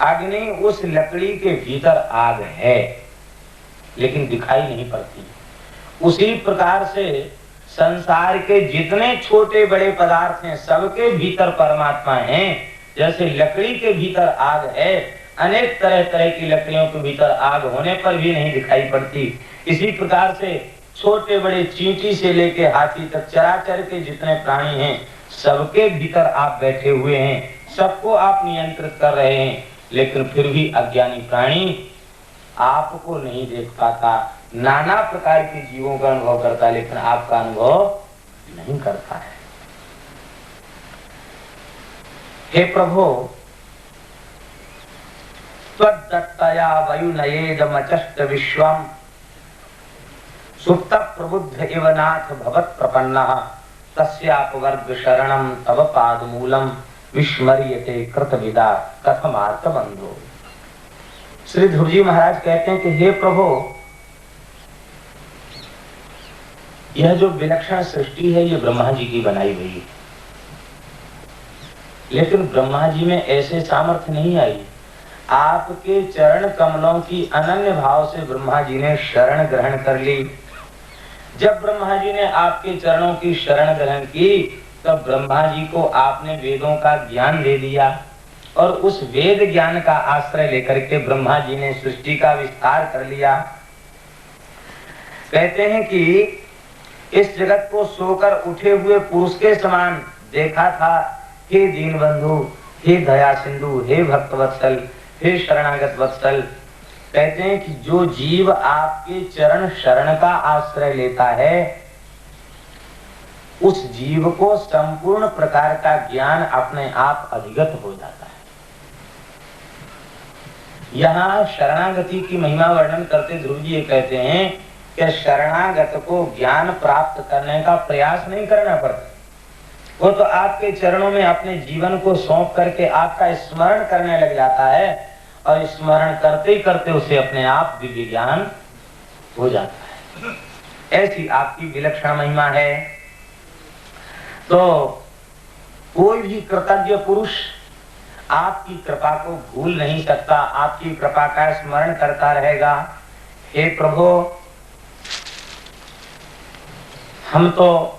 अग्नि उस लकड़ी के भीतर आग है, लेकिन दिखाई नहीं पड़ती। उसी प्रकार से संसार के जितने छोटे बड़े पदार्थ हैं, सबके भीतर परमात्मा है। जैसे लकड़ी के भीतर आग है, अनेक तरह तरह की लकड़ियों के भीतर आग होने पर भी नहीं दिखाई पड़ती। इसी प्रकार से छोटे बड़े चींटी से लेके हाथी तक चराचर के जितने प्राणी हैं, सबके भीतर आप बैठे हुए हैं, सबको आप नियंत्रित कर रहे हैं। लेकिन फिर भी अज्ञानी प्राणी आपको नहीं देख पाता, नाना प्रकार के जीवों का अनुभव करता है, लेकिन आपका अनुभव नहीं करता है। हे प्रभु, त्वद्दत्तया वयुनयेदमचष्ट विश्वम् सुप्त प्रबुद्ध इव नाथ भवत् प्रपन्नः तस्यापवर्ग शरणं तव पादमूलम् विस्मर्यते कृतविदा कथमार्थ बंधो। श्री ध्रुव जी महाराज कहते हैं कि हे प्रभु, यह जो विलक्षण सृष्टि है, ये ब्रह्मा जी की बनाई हुई है। लेकिन ब्रह्मा जी में ऐसे सामर्थ्य नहीं आई। आपके चरण कमलों की अनन्य भाव से ब्रह्मा जी ने शरण ग्रहण कर ली। जब ब्रह्मा जी ने आपके चरणों की शरण ग्रहण की, तब ब्रह्मा जी को आपने वेदों का ज्ञान दे दिया और उस वेद ज्ञान का आश्रय लेकर के ब्रह्मा जी ने सृष्टि का विस्तार कर लिया। कहते हैं कि इस जगत को सोकर उठे हुए पुरुष के समान देखा था। हे दीन बंधु, हे दया सिंधु, हे भक्त वत्सल, हे शरणागत वत्सल। कहते हैं कि जो जीव आपके चरण शरण का आश्रय लेता है, उस जीव को संपूर्ण प्रकार का ज्ञान अपने आप अधिगत हो जाता है। यहाँ शरणागति की महिमा वर्णन करते ध्रुव जी ये कहते हैं कि शरणागत को ज्ञान प्राप्त करने का प्रयास नहीं करना पड़ता, वो तो आपके चरणों में अपने जीवन को सौंप करके आपका स्मरण करने लग जाता है और स्मरण करते ही करते उसे अपने आप दिव्य ज्ञान हो जाता है। ऐसी आपकी विलक्षण महिमा है। तो कोई भी कृतज्ञ पुरुष आपकी कृपा को भूल नहीं सकता, आपकी कृपा का स्मरण करता रहेगा। हे प्रभु, हम तो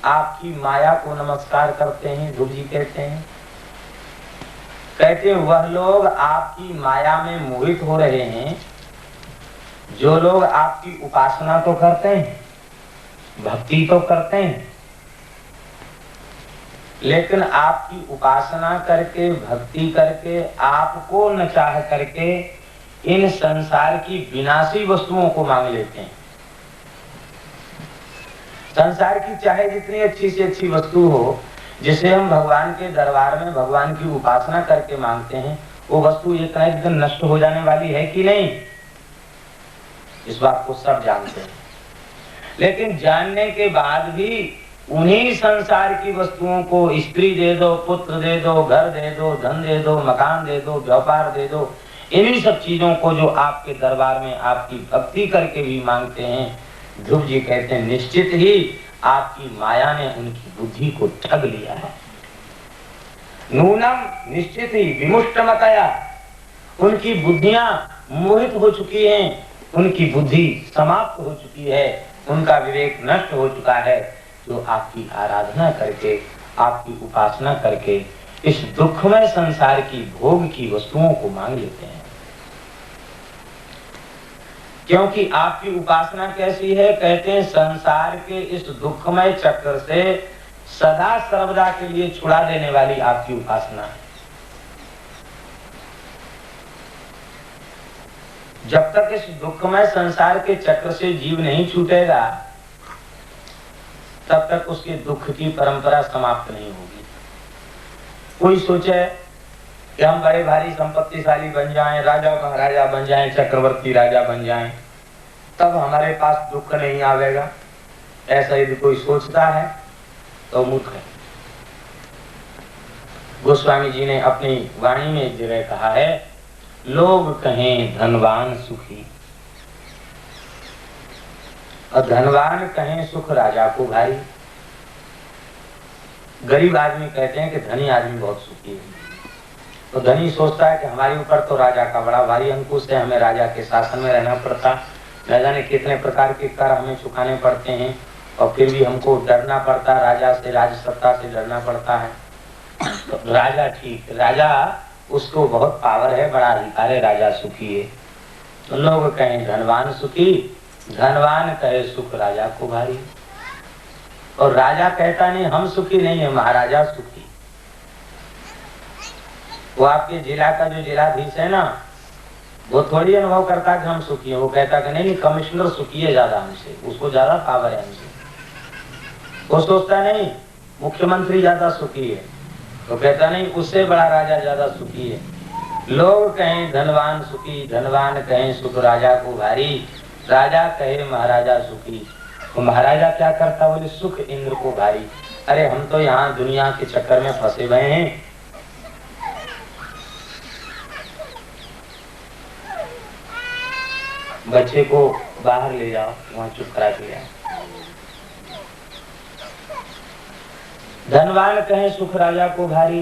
आपकी माया को नमस्कार करते हैं। ध्रुव जी कहते हैं वह लोग आपकी माया में मोहित हो रहे हैं जो लोग आपकी उपासना तो करते हैं, भक्ति तो करते हैं, लेकिन आपकी उपासना करके भक्ति करके आपको न चाह करके इन संसार की विनाशी वस्तुओं को मांग लेते हैं। संसार की चाहे जितनी अच्छी से अच्छी वस्तु हो, जिसे हम भगवान के दरबार में भगवान की उपासना करके मांगते हैं, वो वस्तु एक न एक दिन नष्ट हो जाने वाली है कि नहीं, इस बात को सब जानते हैं। लेकिन जानने के बाद भी उन्हीं संसार की वस्तुओं को, स्त्री दे दो, पुत्र दे दो, घर दे दो, धन दे दो, मकान दे दो, व्यापार दे दो, इन्हीं सब चीजों को जो आपके दरबार में आपकी भक्ति करके भी मांगते हैं, ध्रुव जी कहते हैं निश्चित ही आपकी माया ने उनकी बुद्धि को ठग लिया है। नूनम निश्चित ही विमुष्टमतया, उनकी बुद्धियां मोहित हो चुकी हैं, उनकी बुद्धि समाप्त हो चुकी है, उनका विवेक नष्ट हो चुका है, जो आपकी आराधना करके आपकी उपासना करके इस दुखमय संसार की भोग की वस्तुओं को मांग लेते हैं। क्योंकि आपकी उपासना कैसी है, कहते हैं संसार के इस दुखमय चक्र से सदा सर्वदा के लिए छुड़ा देने वाली आपकी उपासना है। जब तक इस दुखमय संसार के चक्र से जीव नहीं छूटेगा, तब तक उसके दुख की परंपरा समाप्त नहीं होगी। कोई सोचे कि हम बड़े भारी संपत्तिशाली बन जाएं, राजा महाराजा बन जाएं, चक्रवर्ती राजा बन जाएं, तब हमारे पास दुख नहीं आवेगा, ऐसा यदि कोई सोचता है तो मूर्ख है। गोस्वामी जी ने अपनी वाणी में एक जगह कहा है, लोग कहें धनवान सुखी और धनवान कहें सुख राजा को भारी। गरीब आदमी कहते हैं कि धनी आदमी बहुत सुखी है, तो धनी सोचता है कि हमारे ऊपर तो राजा का बड़ा भारी अंकुश है, हमें राजा के शासन में रहना पड़ता, न जाने कितने प्रकार के कर हमें चुकाने पड़ते हैं, और फिर भी हमको डरना पड़ता, राजा से, राज सत्ता से डरना पड़ता है। तो राजा ठीक, राजा उसको बहुत पावर है, बड़ा अधिकार है, राजा सुखी है। तो लोग कहें धनवान सुखी, धनवान कहे सुख राजा को भारी। और राजा कहता नहीं हम सुखी नहीं है, महाराजा सुखी। वो आपके जिला का जो जिलाधीश है ना, वो थोड़ी अनुभव करता कि हम सुखी हैं, वो कहता कि नहीं कमिश्नर सुखी है ज्यादा हमसे, उसको ज्यादा पावर है हमसे। वो सोचता नहीं मुख्यमंत्री ज्यादा सुखी है, तो कहता नहीं उससे बड़ा राजा ज्यादा सुखी है। लोग कहें धनवान सुखी, धनवान कहें सुख राजा को भारी, राजा कहे महाराजा सुखी। तो महाराजा क्या करता, बोले सुख इंद्र को भारी। अरे हम तो यहाँ दुनिया के चक्कर में फंसे हुए हैं, बच्चे को बाहर ले जाओ, वहां चुप करा के आओ। धनवान कहे सुख राजा को भारी,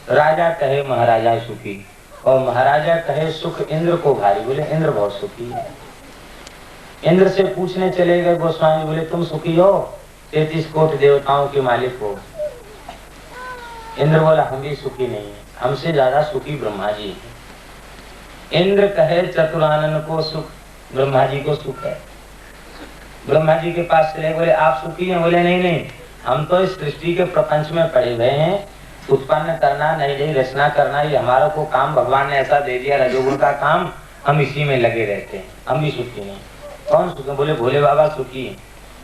राजा कहे महाराजा सुखी, और महाराजा कहे सुख इंद्र को भारी। बोले इंद्र बहुत सुखी है। इंद्र से पूछने चले गए गोस्वामी, बोले तुम सुखी हो, 33 कोटि देवताओं के मालिक हो। इंद्र बोला हम भी सुखी नहीं है, हमसे ज्यादा सुखी ब्रह्मा जी है। इंद्र कहे चतुरानन को सुख, ब्रह्मा जी को सुख है। ब्रह्मा जी के पास चले, बोले आप सुखी हैं? बोले नहीं नहीं, हम तो इस सृष्टि के प्रपंच में पड़े हुए हैं, उत्पन्न करना, नई नई रचना करना, ये हमारा को काम भगवान ने ऐसा दे दिया, रजोगुण का काम, हम इसी में लगे रहते हैं, हम भी सुखी नहीं। कौन सुखी? बोले भोले बाबा सुखी है,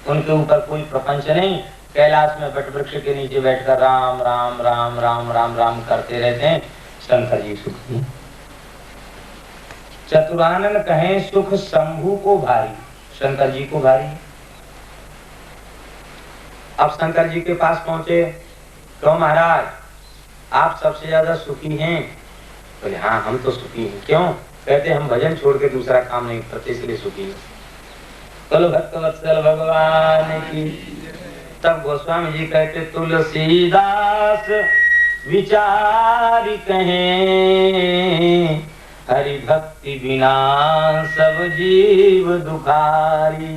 उनके ऊपर कोई प्रपंच नहीं, कैलाश में वट वृक्ष के नीचे बैठकर राम राम राम राम राम राम करते रहते हैं, शंकर जी सुखी। चतुरानन कहें सुख शंभु को भारी, शंकर जी को भारी। अब शंकर जी के पास पहुंचे, क्यों महाराज आप सबसे ज्यादा सुखी हैं? बोले हाँ हम तो सुखी हैं। क्यों? कहते हम भजन छोड़ के दूसरा काम नहीं करते इसलिए सुखी है। बोलो भक्तवत्सल भगवान की। तब गोस्वामी जी कहते तुलसीदास विचार कहें, हरि भक्ति बिना सब जीव दुखारी।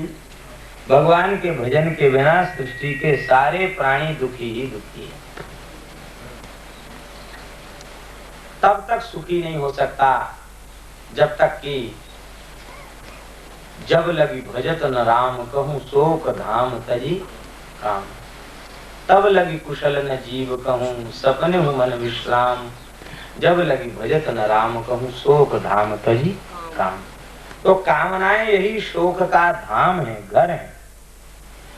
भगवान के भजन के बिना सृष्टि के सारे प्राणी दुखी ही दुखी है। तब तक सुखी नहीं हो सकता जब तक कि जब लगी भजत न राम कहूँ शोक धाम तजी काम। तब लगी कुशल न जीव कहूँ सपने हूँ मन विश्राम। जब लगी भजत न राम कहूँ शोक धाम तजी काम। तो कामनाएं यही शोक का धाम है, घर है।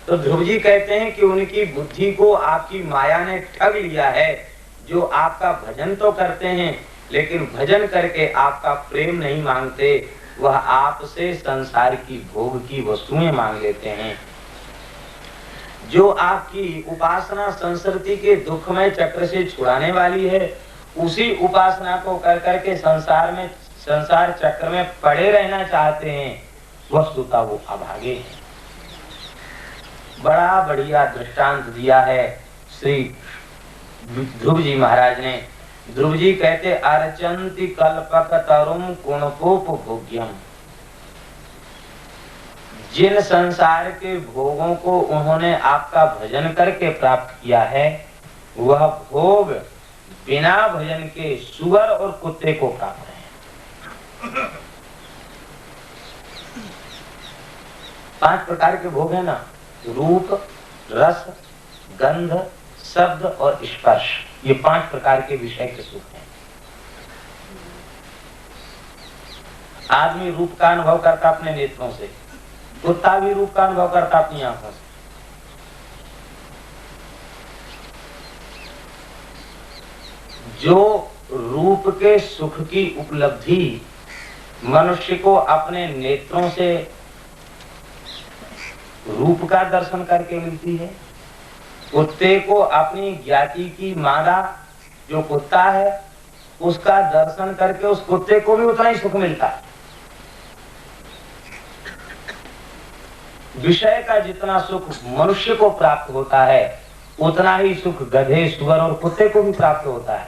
तो ध्रुव जी कहते हैं कि उनकी बुद्धि को आपकी माया ने ठग लिया है। जो आपका भजन तो करते हैं लेकिन भजन करके आपका प्रेम नहीं मांगते, वह आपसे संसार की भोग की वस्तुएं मांग लेते हैं। जो आपकी उपासना संस्कृति के दुखमय चक्र से छुड़ाने वाली है, उसी उपासना को कर करके संसार चक्र में पड़े रहना चाहते हैं, वस्तुतः वो अभागे हैं। बड़ा बढ़िया दृष्टांत दिया है श्री ध्रुव जी महाराज ने। ध्रुव जी कहते अर्चंति कल्पक तरुम कुणपोपभोग्यम। जिन संसार के भोगों को उन्होंने आपका भजन करके प्राप्त किया है, वह भोग बिना भजन के सुअर और कुत्ते को प्राप्त है। 5 प्रकार के भोग है ना, रूप, रस, गंध, शब्द और स्पर्श। ये 5 प्रकार के विषय के सुख हैं। आदमी रूप का अनुभव करता अपने नेत्रों से, कुत्ता भी रूप का अनुभव करता अपनी आंखों से। जो रूप के सुख की उपलब्धि मनुष्य को अपने नेत्रों से रूप का दर्शन करके मिलती है, कुत्ते को अपनी ज्ञाति की मादा जो कुत्ता है उसका दर्शन करके उस कुत्ते को भी उतना ही सुख मिलता है। विषय का जितना सुख मनुष्य को प्राप्त होता है, उतना ही सुख गधे, सुअर और कुत्ते को भी प्राप्त होता है।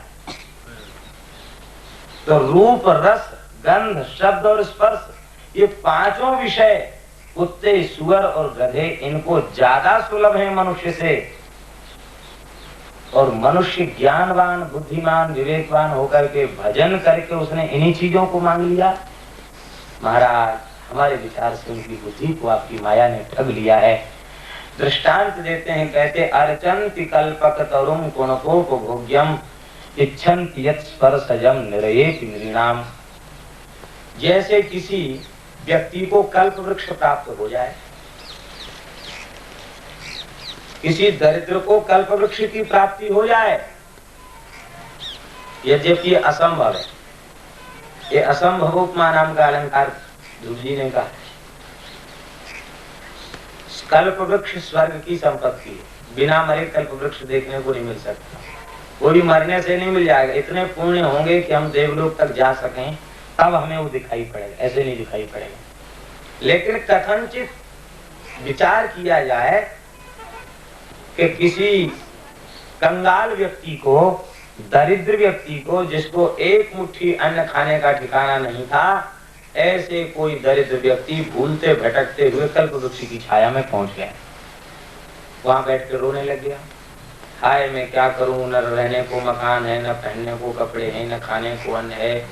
तो रूप, रस, गंध, शब्द और स्पर्श, ये 5 विषय कुत्ते, सुअर और गधे, इनको ज्यादा सुलभ है मनुष्य से। और मनुष्य ज्ञानवान, बुद्धिमान, विवेकवान होकर के भजन करके उसने इन्हीं चीजों को मांग लिया। महाराज हमारे विचार से उनकी बुद्धि को आपकी माया ने ठग लिया है। दृष्टांत देते हैं, कहते अर्चन्ति कल्पक तरुम कुणपोपभोग्यम इच्छन्ति यत् स्पर्शजम निरयेति नृणाम। जैसे किसी व्यक्ति को कल्प वृक्ष प्राप्त हो जाए, किसी दरिद्र को कल्प वृक्ष की प्राप्ति हो जाए, यद्यपि ये असंभव है। ये असंभव उपमा नाम का अलंकार ध्रुव जी ने कहा। कल्प वृक्ष स्वर्ग की संपत्ति है, बिना मरे कल्प वृक्ष देखने को नहीं मिल सकता। कोई मरने से नहीं मिल जाएगा। इतने पुण्य होंगे कि हम देवलोक तक जा सकें, तब हमें वो दिखाई पड़ेगा, ऐसे नहीं दिखाई पड़ेगा। लेकिन कथनचित विचार किया जाए कि किसी कंगाल व्यक्ति को, दरिद्र व्यक्ति को, जिसको एक मुट्ठी अन्न खाने का ठिकाना नहीं था, ऐसे कोई दरिद्र व्यक्ति भूलते भटकते हुए कल्प वृक्ष की छाया में पहुंच गया। वहां बैठ कर रोने लग गया, हाय मैं क्या करूं, न रहने को मकान है, न पहनने को कपड़े हैं, न खाने को अन्न है,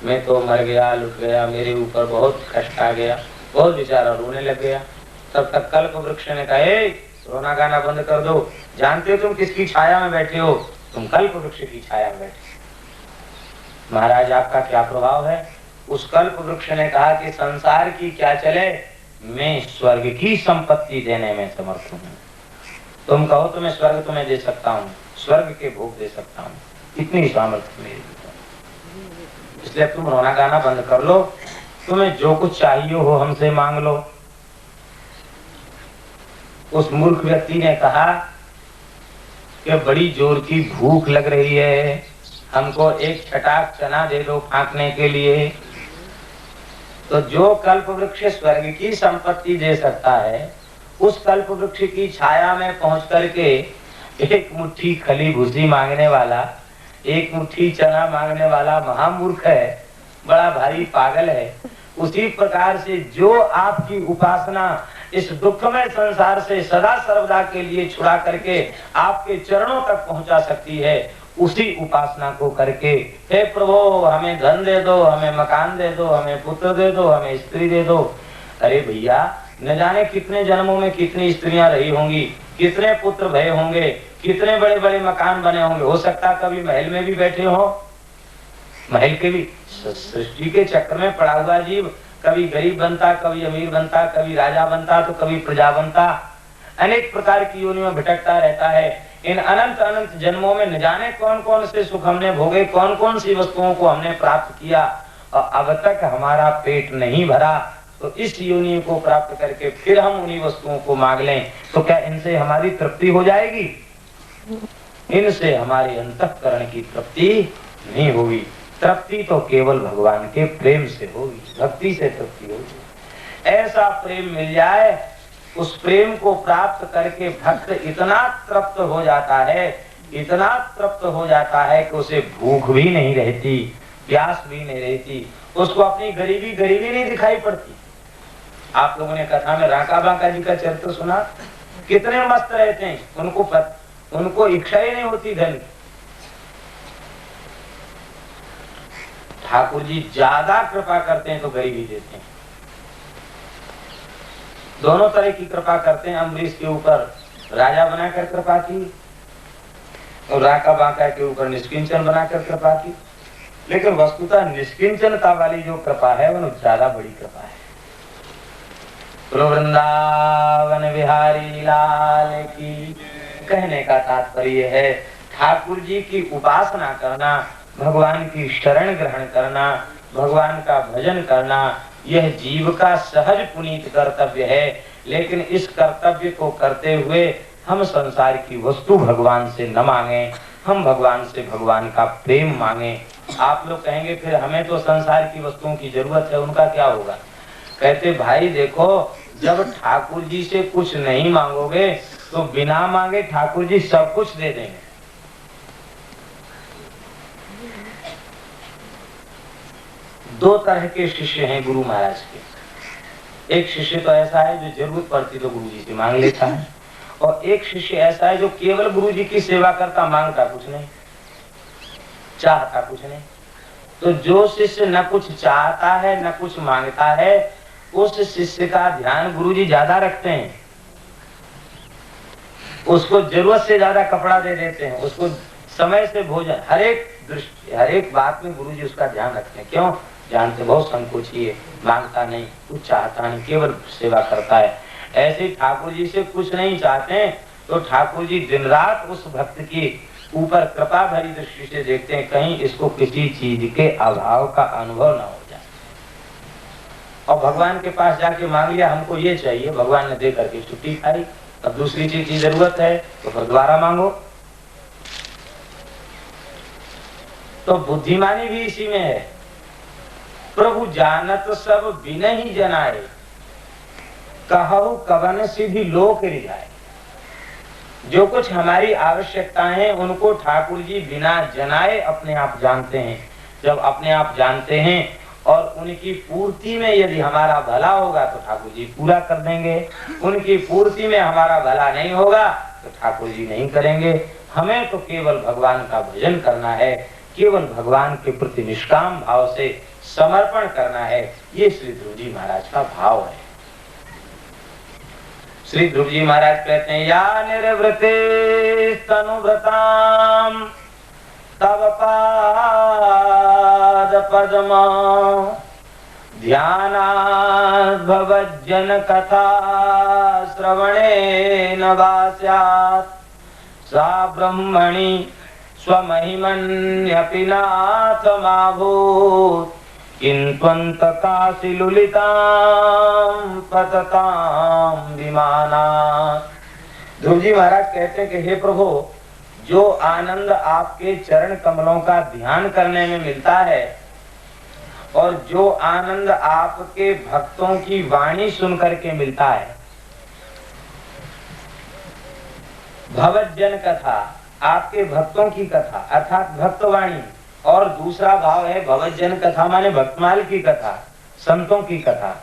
मैं तो मर गया, लुट गया, मेरे ऊपर बहुत कष्ट आ गया। बहुत बेचारा रोने लग गया। तब तक कल्प वृक्ष ने कहा, रोना गाना बंद कर दो, जानते हो तुम किसकी छाया में बैठे हो? तुम कल्प वृक्ष की छाया में बैठे। महाराज आपका क्या प्रभाव है? उस कल्प वृक्ष ने कहा कि संसार की क्या चले, मैं स्वर्ग की संपत्ति देने में समर्थ हूँ। तुम कहो तो मैं स्वर्ग तुम्हें दे सकता हूँ, स्वर्ग के भोग दे सकता हूँ, इतनी सामर्थ्य मेरी। इसलिए तुम रोना गाना बंद कर लो, तुम्हें जो कुछ चाहिए हो हमसे मांग लो। उस मूर्ख व्यक्ति ने कहा कि बड़ी जोर की भूख लग रही है, हमको एक छटाक चना दे दो फाँकने के लिए। तो जो कल्प वृक्ष स्वर्ग की संपत्ति दे सकता है, उस कल्प वृक्ष की छाया में पहुंच करके एक मुट्ठी खली भूसी मांगने वाला, एक मुट्ठी चना मांगने वाला महामूर्ख है, बड़ा भारी पागल है। उसी प्रकार से जो आपकी उपासना इस दुखमय संसार से सदा सर्वदा के लिए छुड़ा करके आपके चरणों तक पहुंचा सकती है, उसी उपासना को करके हे प्रभु हमें धन दे दो, हमें मकान दे दो, हमें पुत्र दे दो, हमें स्त्री दे दो। अरे भैया, न जाने कितने जन्मों में कितनी स्त्रियां रही होंगी, कितने पुत्र भय होंगे, कितने बड़े बड़े मकान बने होंगे। हो सकता कभी महल में भी बैठे हो, महल के भी सृष्टि के चक्र में पड़ा हुआ जीव कभी गरीब बनता, कभी अमीर बनता, कभी राजा बनता तो कभी प्रजा बनता, अनेक प्रकार की योनियों में भटकता रहता है। इन अनंत अनंत जन्मों में न जाने कौन कौन से सुख हमने भोगे, कौन कौन सी वस्तुओं को हमने प्राप्त किया और अब तक हमारा पेट नहीं भरा। तो इस योनि को प्राप्त करके फिर हम उन्हीं वस्तुओं को मांग लें तो क्या इनसे हमारी तृप्ति हो जाएगी? इनसे हमारे अंतःकरण की तृप्ति नहीं होगी। तृप्ति तो केवल भगवान के प्रेम से होगी, भक्ति से तृप्ति होगी। ऐसा प्रेम मिल जाए, उस प्रेम को प्राप्त करके भक्त इतना तृप्त हो जाता है, इतना तृप्त हो जाता है कि उसे भूख भी नहीं रहती, प्यास भी नहीं रहती, उसको अपनी गरीबी गरीबी नहीं दिखाई पड़ती। आप लोगों ने कथा में राका बांका जी का चरित्र सुना, कितने मस्त रहते हैं, उनको इच्छा ही नहीं होती धन। ठाकुर जी ज्यादा कृपा करते हैं तो गरीबी देते हैं, दोनों तरह की कृपा करते हैं। अम्बरीश के ऊपर राजा बनाकर कृपा की और राका बांका के ऊपर निष्किंचन बनाकर कृपा की, लेकिन वस्तुतः निष्किंचनता वाली जो कृपा है वो ज्यादा बड़ी कृपा है। वृंदावन बिहारी लाल की कहने का तात्पर्य है ठाकुर जी की उपासना करना, भगवान की शरण ग्रहण करना, भगवान का भजन करना, यह जीव का सहज पुनीत कर्तव्य है। लेकिन इस कर्तव्य को करते हुए हम संसार की वस्तु भगवान से न मांगे, हम भगवान से भगवान का प्रेम मांगे। आप लोग कहेंगे फिर हमें तो संसार की वस्तुओं की जरूरत है, उनका क्या होगा? कहते भाई देखो, जब ठाकुर जी से कुछ नहीं मांगोगे तो बिना मांगे ठाकुर जी सब कुछ दे देंगे। दो तरह के शिष्य हैं गुरु महाराज के। एक शिष्य तो ऐसा है जो जरूरत पड़ती तो गुरु जी से मांग लेता है, और एक शिष्य ऐसा है जो केवल गुरु जी की सेवा करता, मांगता कुछ नहीं, चाहता कुछ नहीं। तो जो शिष्य न कुछ चाहता है न कुछ मांगता है, उस शिष्य का ध्यान गुरु जी ज्यादा रखते हैं, उसको जरूरत से ज्यादा कपड़ा दे देते हैं, उसको समय से भोजन, हर एक बात में गुरु जी उसका ध्यान रखते हैं। क्यों? जानते बहुत संकोची है, मांगता नहीं, कुछ चाहता नहीं, केवल सेवा करता है। ऐसे ठाकुर जी से कुछ नहीं चाहते तो ठाकुर जी दिन रात उस भक्त की ऊपर कृपा भरी दृष्टि से देखते हैं, कहीं इसको किसी चीज के अभाव का अनुभव न हो जाए। और भगवान के पास जाके मांग लिया हमको ये चाहिए, भगवान ने दे करके छुट्टी खाई, अब दूसरी चीज की जरूरत है तो फिर दोबारा मांगो। तो बुद्धिमानी भी इसी में है। प्रभु जानत सब बिनहि जनाए, कहु कवन सिद्धि लोक रिझाए। जो कुछ हमारी आवश्यकताएं हैं उनको ठाकुर जी बिना जनाए अपने आप जानते हैं। जब अपने आप जानते हैं और उनकी पूर्ति में यदि हमारा भला होगा तो ठाकुर जी पूरा कर देंगे, उनकी पूर्ति में हमारा भला नहीं होगा तो ठाकुर जी नहीं करेंगे। हमें तो केवल भगवान का भजन करना है, केवल भगवान के प्रति निष्काम भाव से समर्पण करना है। ये श्री ध्रुव जी महाराज का भाव है। श्री ध्रुव जी महाराज कहते हैं, या निर्वृते तनुभृताम तव पाद पद्मा ध्यानात् भवज्जन कथा श्रवणेन वा स्यात् सा ब्रह्मणि स्वमहिमन्यपि नाथमाभूत् किन्त्वन्तकाशि लुलितां पततां विमानात् ध्रुव जी महाराज कहते हैं कि हे प्रभु, जो आनंद आपके चरण कमलों का ध्यान करने में मिलता है और जो आनंद आपके भक्तों की वाणी सुन करके मिलता है, भवजन कथा, आपके भक्तों की कथा अर्थात भक्तवाणी, और दूसरा भाव है भवजन कथा माने भक्तमाल की कथा, संतों की कथा।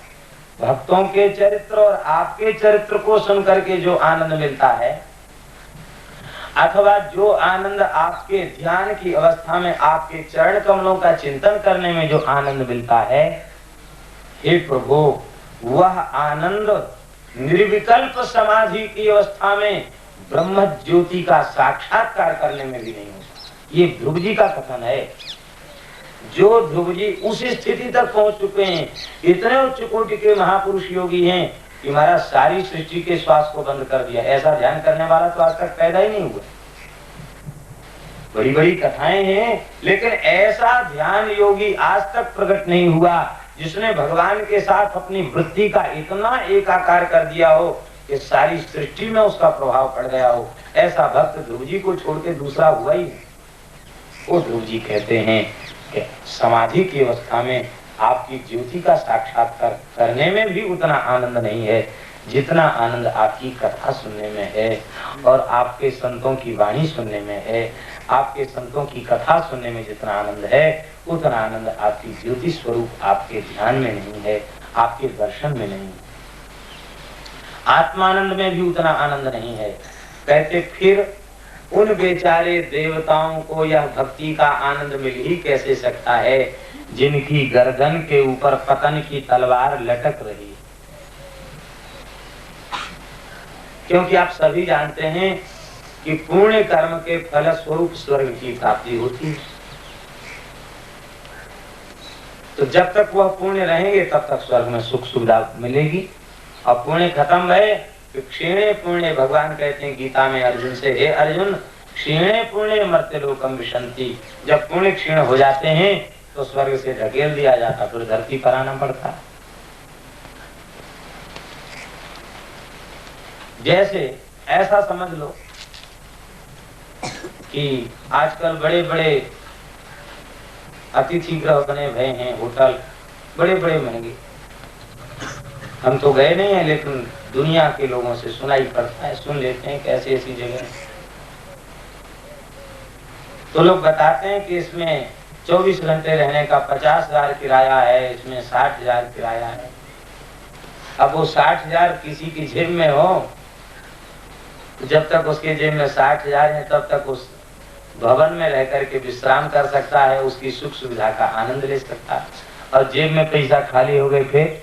भक्तों के चरित्र और आपके चरित्र को सुन करके जो आनंद मिलता है, अथवा जो आनंद आपके ध्यान की अवस्था में आपके चरण कमलों का चिंतन करने में जो आनंद मिलता है, हे प्रभु, वह आनंद निर्विकल्प समाधि की अवस्था में ब्रह्म ज्योति का साक्षात्कार करने में भी नहीं होता। ये ध्रुव जी का कथन है। जो ध्रुव जी उस स्थिति तक पहुंच चुके हैं, इतने उच्च कोटि के महापुरुष योगी हैं कि महाराज सारी सृष्टि के श्वास को बंद कर दिया। ऐसा ध्यान करने वाला तो आज तक पैदा ही नहीं हुआ। बड़ी बड़ी कथाएं हैं, लेकिन ऐसा ध्यान योगी आज तक प्रकट नहीं हुआ जिसने भगवान के साथ अपनी वृत्ति का इतना एकाकार कर दिया हो कि सारी सृष्टि में उसका प्रभाव पड़ गया हो। ऐसा भक्त ध्रुव जी को छोड़ के दूसरा हुआ ही नहीं। वो ध्रुव जी कहते हैं कि समाधि की अवस्था में आपकी ज्योति का साक्षात्कार करने में भी उतना आनंद नहीं है जितना आनंद आपकी कथा सुनने में है और आपके संतों की वाणी सुनने में है। आपके संतों की कथा सुनने में जितना आनंद है, उतना आनंद आपकी ज्योति स्वरूप आपके ध्यान में नहीं है, आपके दर्शन में नहीं है। आत्मानंद में भी उतना आनंद नहीं है। कहते फिर उन बेचारे देवताओं को यह भक्ति का आनंद मिल ही कैसे सकता है जिनकी गर्दन के ऊपर पतन की तलवार लटक रही है। क्योंकि आप सभी जानते हैं कि पुण्य कर्म के फल स्वरूप स्वर्ग की प्राप्ति होती है। तो जब तक वह पुण्य रहेंगे तब तक स्वर्ग में सुख सुविधा मिलेगी, और पुण्य खत्म भय क्षीणे पुण्य, भगवान कहते हैं गीता में अर्जुन से, हे अर्जुन, क्षीणे पुण्य मर्त्य लोकम विशंति। जब पुण्य क्षीण हो जाते हैं तो स्वर्ग से ढकेल दिया जाता, फिर धरती पर आना पड़ता। जैसे ऐसा समझ लो कि आजकल बड़े बड़े अतिथि गृह बने हुए हैं, होटल बड़े बड़े महंगे। हम तो गए नहीं है, लेकिन दुनिया के लोगों से सुनाई पड़ता है, सुन लेते हैं कैसे ऐसी जगह। तो लोग बताते हैं कि इसमें 24 घंटे रहने का 50,000 किराया है, इसमें 60,000 किराया है। अब वो 60,000 किसी की जेब में हो, जब तक उसके जेब में 60,000 है तब तक उस भवन में रह करके विश्राम कर सकता है, उसकी सुख सुविधा का आनंद ले सकता है। और जेब में पैसा खाली हो गए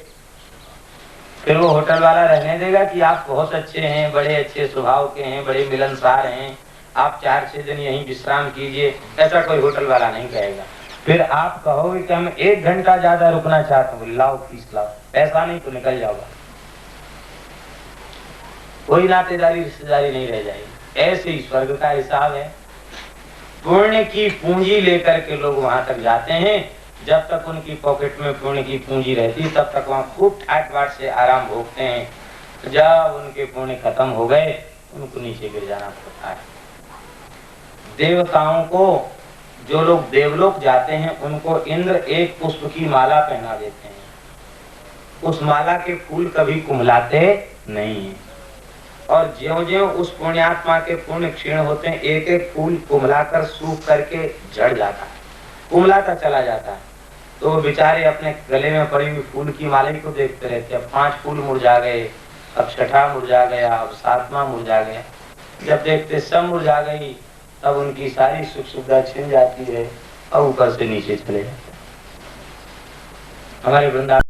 फिर वो होटल वाला रहने देगा कि आप बहुत अच्छे हैं, बड़े अच्छे स्वभाव के हैं, बड़े मिलनसार हैं, आप 4-6 दिन यहीं विश्राम कीजिए, ऐसा कोई होटल वाला नहीं कहेगा। फिर आप कहोगे कि हम 1 घंटा ज्यादा रुकना चाहते हैं, लाओ फीस लाओ, पैसा नहीं तो निकल जाओगा। कोई नातेदारी रिश्तेदारी नहीं रह जाएगी। ऐसे ही स्वर्ग का हिसाब है। पुण्य की पूंजी लेकर के लोग वहां तक जाते हैं। जब तक उनकी पॉकेट में पुण्य की पूंजी रहती है तब तक वहां खूब ठाट बाट से आराम भोगते हैं। जब उनके पुण्य खत्म हो गए उनको नीचे गिर जाना पड़ता है। देवताओं को, जो लोग देवलोक जाते हैं, उनको इंद्र एक पुष्प की माला पहना देते हैं। उस माला के फूल कभी कुम्हलाते नहीं है, और ज्यों-ज्यों उस पुण्यात्मा के पुण्य क्षीण होते हैं, एक एक फूल कुम्हलाकर सूख करके झड़ जाता है, कुम्हलाता चला जाता है। तो वो बेचारे अपने गले में पड़ी हुई फूल की माला को देखते रहते हैं। 5 फूल मुरझा गए, अब 6ठा मुरझा गया, अब 7वां मुरझा गया। जब देखते सब मुरझा गई, तब उनकी सारी सुख सुविधा छिन जाती है और ऊपर से नीचे चले जाते हैं। हमारे वृंदावन